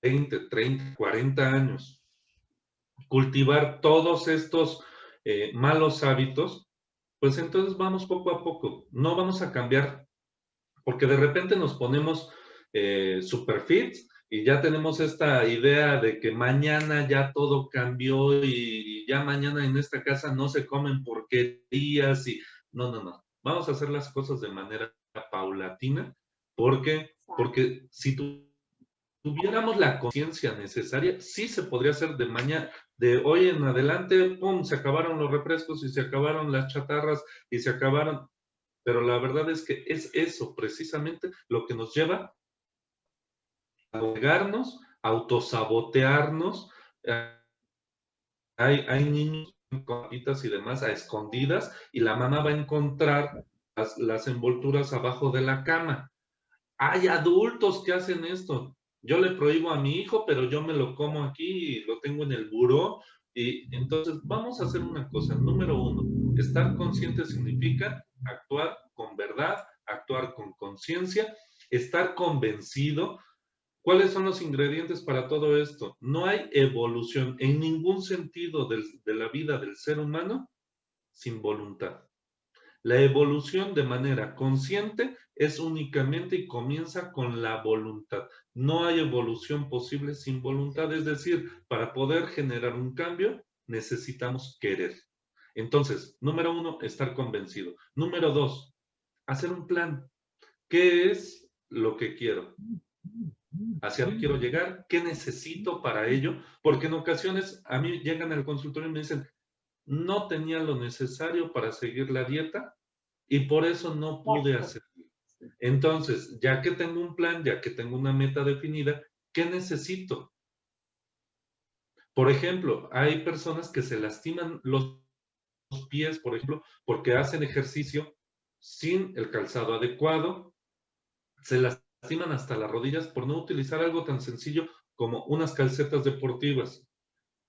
20, 30, 40 años cultivar todos estos malos hábitos, pues entonces vamos poco a poco. No vamos a cambiar, porque de repente nos ponemos super fit y ya tenemos esta idea de que mañana ya todo cambió y ya mañana en esta casa no se comen porquerías y no. Vamos a hacer las cosas de manera paulatina, porque si tuviéramos la conciencia necesaria, sí se podría hacer de mañana, de hoy en adelante, pum, se acabaron los refrescos y se acabaron las chatarras y se acabaron, pero la verdad es que es eso precisamente lo que nos lleva a negarnos, a autosabotearnos. Hay niños con papitas y demás a escondidas y la mamá va a encontrar las envolturas abajo de la cama. Hay adultos que hacen esto. Yo le prohíbo a mi hijo, pero yo me lo como aquí y lo tengo en el buró. Y entonces vamos a hacer una cosa. Número uno, estar consciente significa actuar con verdad, actuar con conciencia, estar convencido. ¿Cuáles son los ingredientes para todo esto? No hay evolución en ningún sentido de la vida del ser humano sin voluntad. La evolución de manera consciente es únicamente y comienza con la voluntad. No hay evolución posible sin voluntad, es decir, para poder generar un cambio necesitamos querer. Entonces, número uno, estar convencido. Número dos, hacer un plan. ¿Qué es lo que quiero? ¿Hacia dónde quiero llegar? ¿Qué necesito para ello? Porque en ocasiones a mí llegan al consultorio y me dicen, no tenía lo necesario para seguir la dieta y por eso no pude hacerlo. Entonces, ya que tengo un plan, ya que tengo una meta definida, ¿qué necesito? Por ejemplo, hay personas que se lastiman los pies, por ejemplo, porque hacen ejercicio sin el calzado adecuado, se lastiman hasta las rodillas por no utilizar algo tan sencillo como unas calcetas deportivas.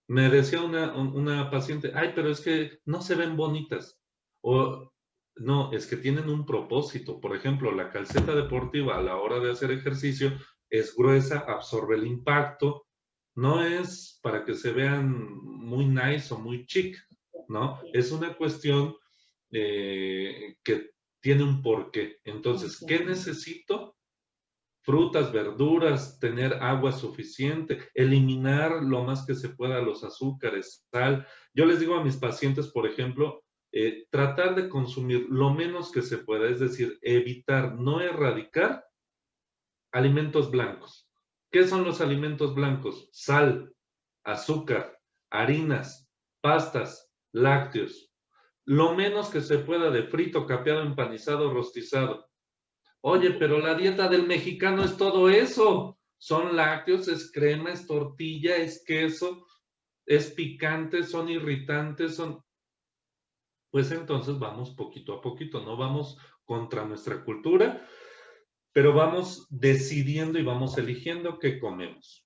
Me decía una paciente, ay, pero es que no se ven bonitas. O no, es que tienen un propósito. Por ejemplo, la calceta deportiva a la hora de hacer ejercicio es gruesa, absorbe el impacto. No es para que se vean muy nice o muy chic, ¿no? Es una cuestión que tiene un porqué. Entonces, ¿qué necesito? Frutas, verduras, tener agua suficiente, eliminar lo más que se pueda los azúcares, sal. Yo les digo a mis pacientes, por ejemplo, tratar de consumir lo menos que se pueda, es decir, evitar, no erradicar alimentos blancos. ¿Qué son los alimentos blancos? Sal, azúcar, harinas, pastas, lácteos. Lo menos que se pueda de frito, capeado, empanizado, rostizado. Oye, pero la dieta del mexicano es todo eso. Son lácteos, es crema, es tortilla, es queso, es picante, son irritantes, son... Pues entonces vamos poquito a poquito, no vamos contra nuestra cultura, pero vamos decidiendo y vamos eligiendo qué comemos.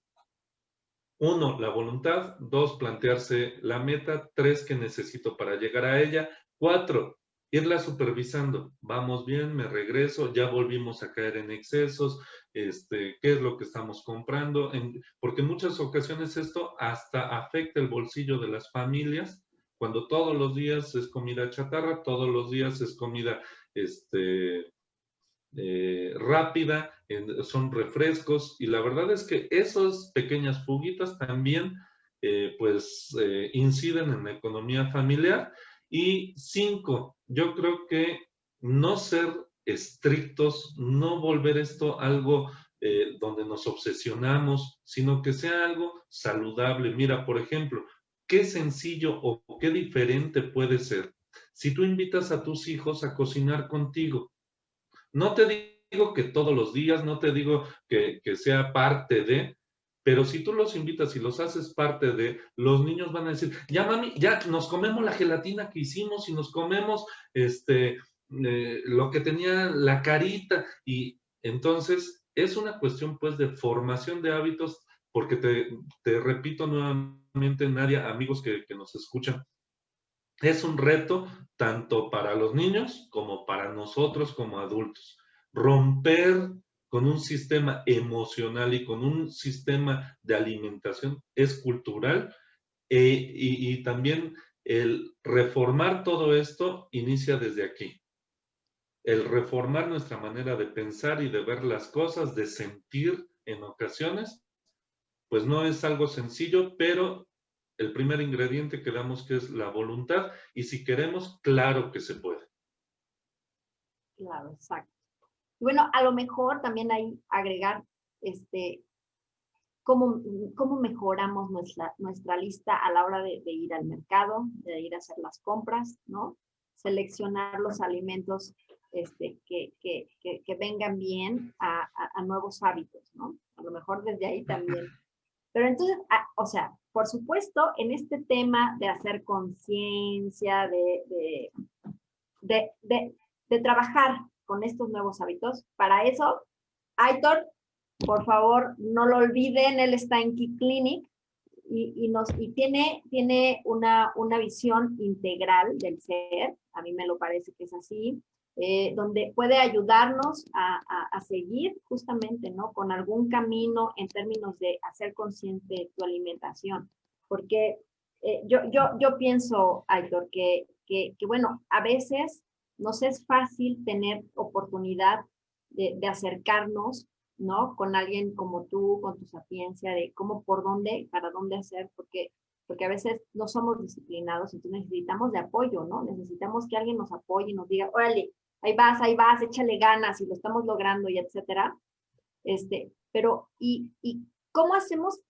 Uno, la voluntad. Dos, plantearse la meta. Tres, qué necesito para llegar a ella. Cuatro, irla supervisando. Vamos bien, me regreso, ya volvimos a caer en excesos, qué es lo que estamos comprando, porque en muchas ocasiones esto hasta afecta el bolsillo de las familias, cuando todos los días es comida chatarra, todos los días es comida, rápida, son refrescos y la verdad es que esas pequeñas fuguitas también inciden en la economía familiar. Y cinco, yo creo que no ser estrictos, no volver esto algo donde nos obsesionamos, sino que sea algo saludable. Mira, por ejemplo, qué sencillo o qué diferente puede ser si tú invitas a tus hijos a cocinar contigo. No te digo que todos los días, no te digo que sea parte de, pero si tú los invitas y los haces parte de, los niños van a decir, ya mami, ya nos comemos la gelatina que hicimos y nos comemos lo que tenía la carita. Y entonces es una cuestión pues de formación de hábitos, porque te repito nuevamente, Nadia, amigos que nos escuchan, es un reto tanto para los niños como para nosotros como adultos. Romper con un sistema emocional y con un sistema de alimentación es cultural, y también el reformar todo esto inicia desde aquí. El reformar nuestra manera de pensar y de ver las cosas, de sentir en ocasiones, pues no es algo sencillo, pero el primer ingrediente que damos que es la voluntad, y si queremos, claro que se puede. Claro, exacto. Y bueno, a lo mejor también ahí agregar, cómo, cómo mejoramos nuestra lista a la hora de ir al mercado, de ir a hacer las compras, ¿no? Seleccionar los alimentos que vengan bien a nuevos hábitos, ¿no? A lo mejor desde ahí también. Pero entonces, o sea, por supuesto, en este tema de hacer conciencia, de trabajar con estos nuevos hábitos, para eso, Aitor, por favor, no lo olviden, él está en Key Clinic y tiene una visión integral del ser, a mí me lo parece que es así, donde puede ayudarnos a seguir justamente, ¿no? Con algún camino en términos de hacer consciente tu alimentación. Porque yo pienso, Aitor, bueno, a veces nos es fácil tener oportunidad de acercarnos, ¿no? Con alguien como tú, con tu sapiencia, de cómo, por dónde, para dónde hacer, porque a veces no somos disciplinados, entonces necesitamos de apoyo, ¿no? Necesitamos que alguien nos apoye y nos diga, órale, ahí vas, échale ganas y lo estamos logrando y etcétera. Pero, ¿y cómo hacemos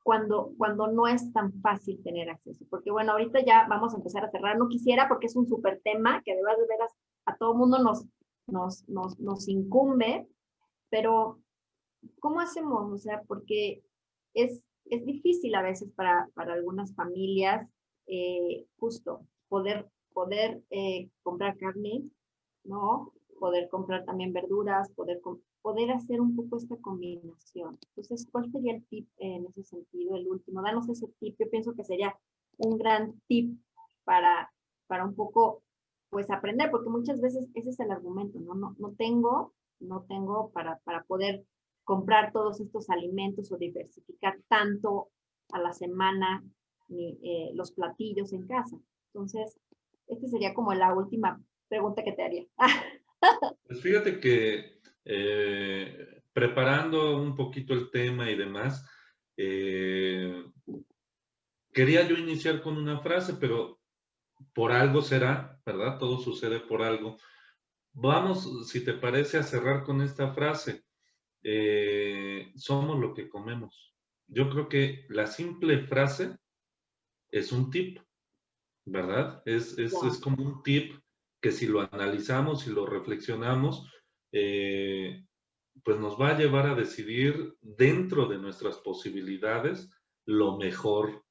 cuando no es tan fácil tener acceso? Porque bueno, ahorita ya vamos a empezar a cerrar. No quisiera porque es un súper tema que de veras a todo mundo nos incumbe, pero ¿cómo hacemos? O sea, porque es difícil a veces para algunas familias justo poder comprar carne, ¿no? Poder comprar también verduras, poder hacer un poco esta combinación. Entonces, ¿cuál sería el tip en ese sentido, el último? Danos ese tip, yo pienso que sería un gran tip para un poco, pues, aprender, porque muchas veces ese es el argumento, ¿no? No tengo para poder comprar todos estos alimentos o diversificar tanto a la semana los platillos en casa. Entonces, esta sería como la última pregunta que te haría. Pues fíjate que preparando un poquito el tema y demás, eh, quería yo iniciar con una frase, pero por algo será, ¿verdad? Todo sucede por algo. Vamos, si te parece, a cerrar con esta frase. Somos lo que comemos. Yo creo que la simple frase es un tip, ¿verdad? Es Wow. como un tip que si lo analizamos y lo reflexionamos, pues nos va a llevar a decidir dentro de nuestras posibilidades lo mejor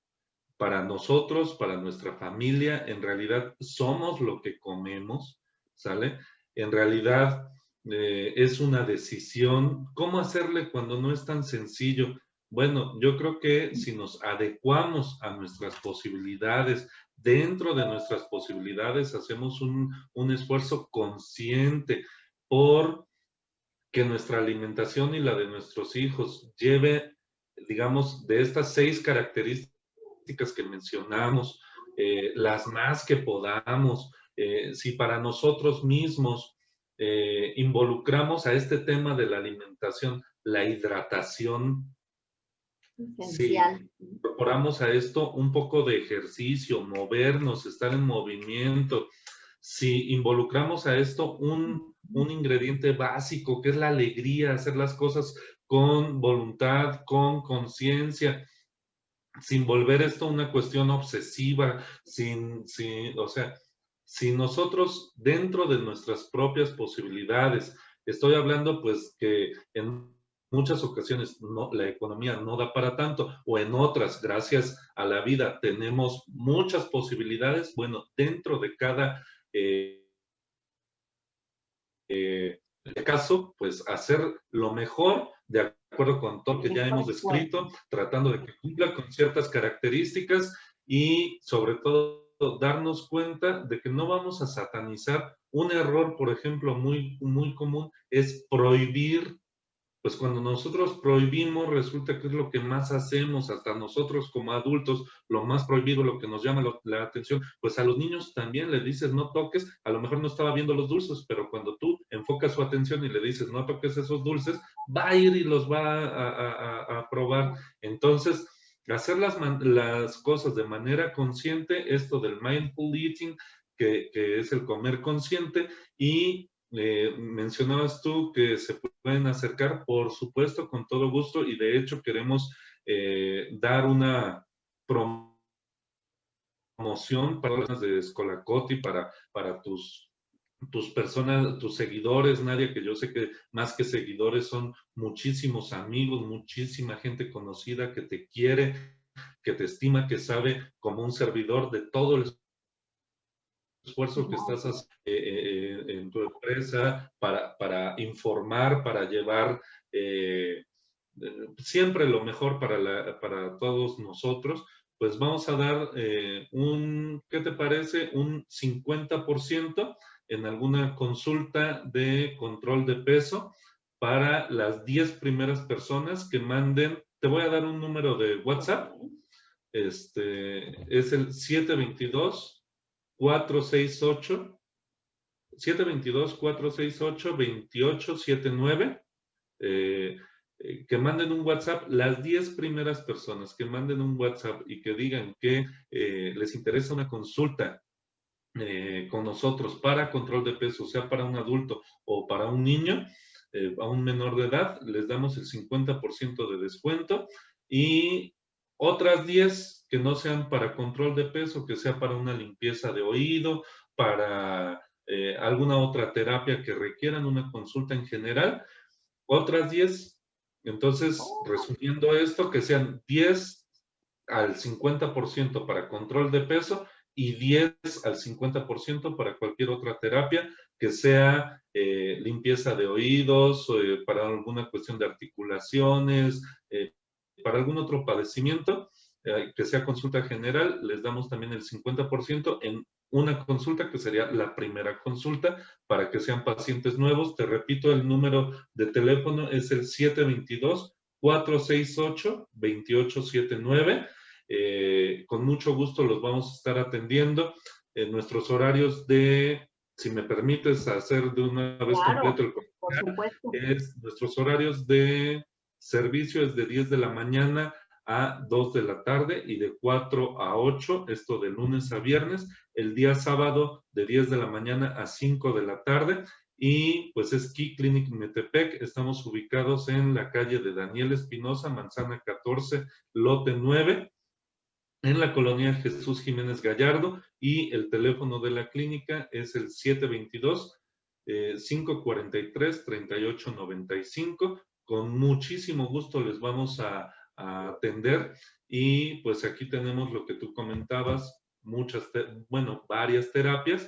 para nosotros, para nuestra familia. En realidad somos lo que comemos, ¿sale? En realidad es una decisión. ¿Cómo hacerle cuando no es tan sencillo? Bueno, yo creo que si nos adecuamos a nuestras posibilidades, dentro de nuestras posibilidades, hacemos un esfuerzo consciente por que nuestra alimentación y la de nuestros hijos lleve, digamos, de estas 6 características que mencionamos, las más que podamos, si para nosotros mismos involucramos a este tema de la alimentación, la hidratación, si Esencial. incorporamos a esto un poco de ejercicio, movernos, estar en movimiento, si involucramos a esto un ingrediente básico que es la alegría, hacer las cosas con voluntad, con conciencia, sin volver esto una cuestión obsesiva, o sea, si nosotros dentro de nuestras propias posibilidades, estoy hablando pues que en muchas ocasiones la economía no da para tanto, o en otras, gracias a la vida, tenemos muchas posibilidades, bueno, dentro de cada caso, pues hacer lo mejor de acuerdo con todo lo que ya Mejor hemos esfuerzo. descrito, tratando de que cumpla con ciertas características y sobre todo darnos cuenta de que no vamos a satanizar. Un error, por ejemplo, muy común es prohibir. Pues cuando nosotros prohibimos, resulta que es lo que más hacemos, hasta nosotros como adultos, lo más prohibido, lo que nos llama la atención, pues a los niños también le dices no toques, a lo mejor no estaba viendo los dulces, pero cuando tú enfocas su atención y le dices no toques esos dulces, va a ir y los va a probar. Entonces, hacer las cosas de manera consciente, esto del mindful eating, que es el comer consciente, y mencionabas tú que se pueden acercar, por supuesto, con todo gusto, y de hecho queremos dar una promoción para las de Escolacoti, para tus personas, tus seguidores, Nadia, que yo sé que más que seguidores son muchísimos amigos, muchísima gente conocida que te quiere, que te estima, que sabe como un servidor de todo el esfuerzo que estás haciendo en tu empresa para informar, para llevar siempre lo mejor para todos nosotros. Pues vamos a dar ¿qué te parece? Un 50% en alguna consulta de control de peso para las 10 primeras personas que manden. Te voy a dar un número de WhatsApp. Es el 722-468 722-468-2879. Que manden un WhatsApp, las 10 primeras personas que manden un WhatsApp y que digan que les interesa una consulta con nosotros para control de peso, sea para un adulto o para un niño, a un menor de edad, les damos el 50% de descuento, y otras 10 que no sean para control de peso, que sea para una limpieza de oído, para alguna otra terapia que requieran una consulta en general, otras 10. Entonces, resumiendo esto, que sean 10 al 50% para control de peso y 10 al 50% para cualquier otra terapia, que sea limpieza de oídos, para alguna cuestión de articulaciones, para algún otro padecimiento, que sea consulta general, les damos también el 50% en una consulta, que sería la primera consulta, para que sean pacientes nuevos. Te repito, el número de teléfono es el 722-468-2879. Con mucho gusto los vamos a estar atendiendo en nuestros horarios si me permites hacer de una vez completo el comentario, nuestros horarios de servicio es de 10 de la mañana a 2 de la tarde y de 4 a 8, esto de lunes a viernes. El día sábado de 10 de la mañana a 5 de la tarde. Y pues es Key Clinic Metepec. Estamos ubicados en la calle de Daniel Espinosa, manzana 14, lote 9, en la colonia Jesús Jiménez Gallardo, y el teléfono de la clínica es el 722-543-3895. Con muchísimo gusto les vamos a atender, y pues aquí tenemos lo que tú comentabas, varias terapias,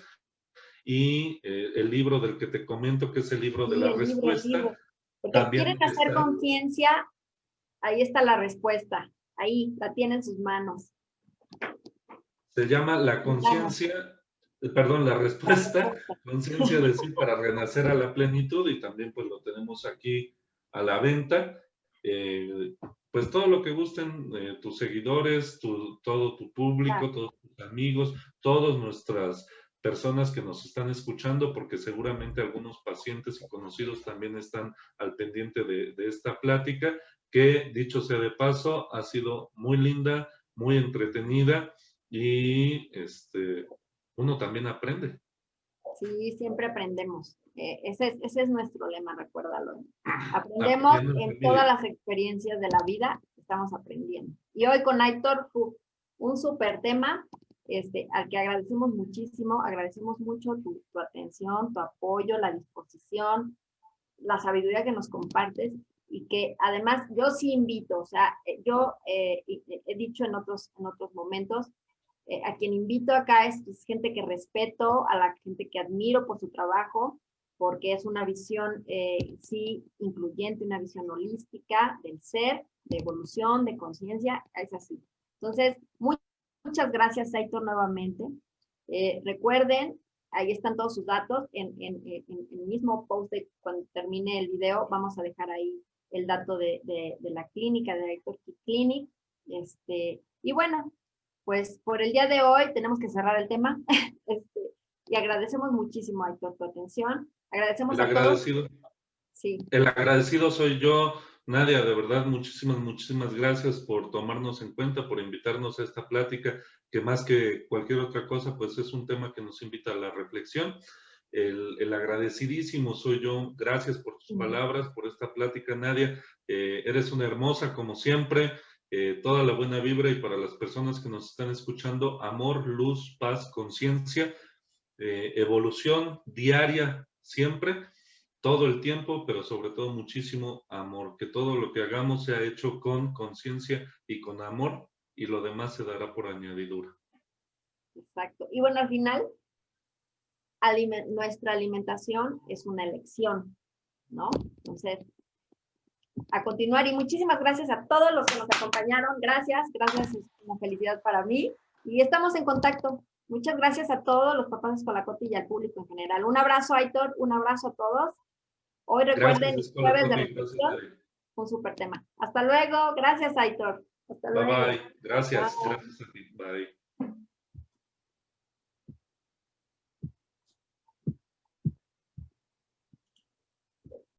y el libro del que te comento, que es el libro de la respuesta. Porque quieren hacer conciencia, ahí está la respuesta, ahí la tiene en sus manos. Se llama La conciencia, la respuesta, conciencia de sí para renacer a la plenitud, y también pues lo tenemos aquí a la venta. Pues todo lo que gusten tus seguidores, todo tu público, todos tus amigos, todas nuestras personas que nos están escuchando, porque seguramente algunos pacientes y conocidos también están al pendiente de esta plática, que dicho sea de paso, ha sido muy linda, muy entretenida, y uno también aprende. Sí, siempre aprendemos. Ese es nuestro lema, recuérdalo. Aprendemos en todas las experiencias de la vida, estamos aprendiendo. Y hoy con Aitor, un súper tema, al que agradecemos muchísimo, agradecemos mucho tu atención, tu apoyo, la disposición, la sabiduría que nos compartes, y que además yo sí invito, o sea, yo he dicho en otros momentos, a quien invito acá es gente que respeto, a la gente que admiro por su trabajo, porque es una visión, sí, incluyente, una visión holística del ser, de evolución, de conciencia, es así. Entonces, muchas gracias, Aitor, nuevamente. Recuerden, ahí están todos sus datos, en el mismo post de cuando termine el video, vamos a dejar ahí el dato de la clínica, de Aitor Clinic. Y bueno, pues por el día de hoy tenemos que cerrar el tema. Y agradecemos muchísimo, Aitor, tu atención. Agradecemos a todos. Sí. El agradecido soy yo, Nadia, de verdad, muchísimas gracias por tomarnos en cuenta, por invitarnos a esta plática, que más que cualquier otra cosa, pues es un tema que nos invita a la reflexión. el agradecidísimo soy yo. Gracias por tus palabras, por esta plática, Nadia. Eres una hermosa, como siempre. Toda la buena vibra, y para las personas que nos están escuchando, amor, luz, paz, conciencia, evolución diaria, siempre, todo el tiempo, pero sobre todo muchísimo amor. Que todo lo que hagamos sea hecho con conciencia y con amor, y lo demás se dará por añadidura. Exacto. Y bueno, al final, nuestra alimentación es una elección, ¿no? Entonces, a continuar, y muchísimas gracias a todos los que nos acompañaron. Gracias, es una felicidad para mí. Y estamos en contacto. Muchas gracias a todos los papás de Escolacote y al público en general. Un abrazo, Aitor, un abrazo a todos. Hoy recuerden, jueves de reflexión, un súper tema. Hasta luego. Gracias, Aitor. Hasta luego. Bye, bye. Gracias. Bye. Gracias a ti. Bye.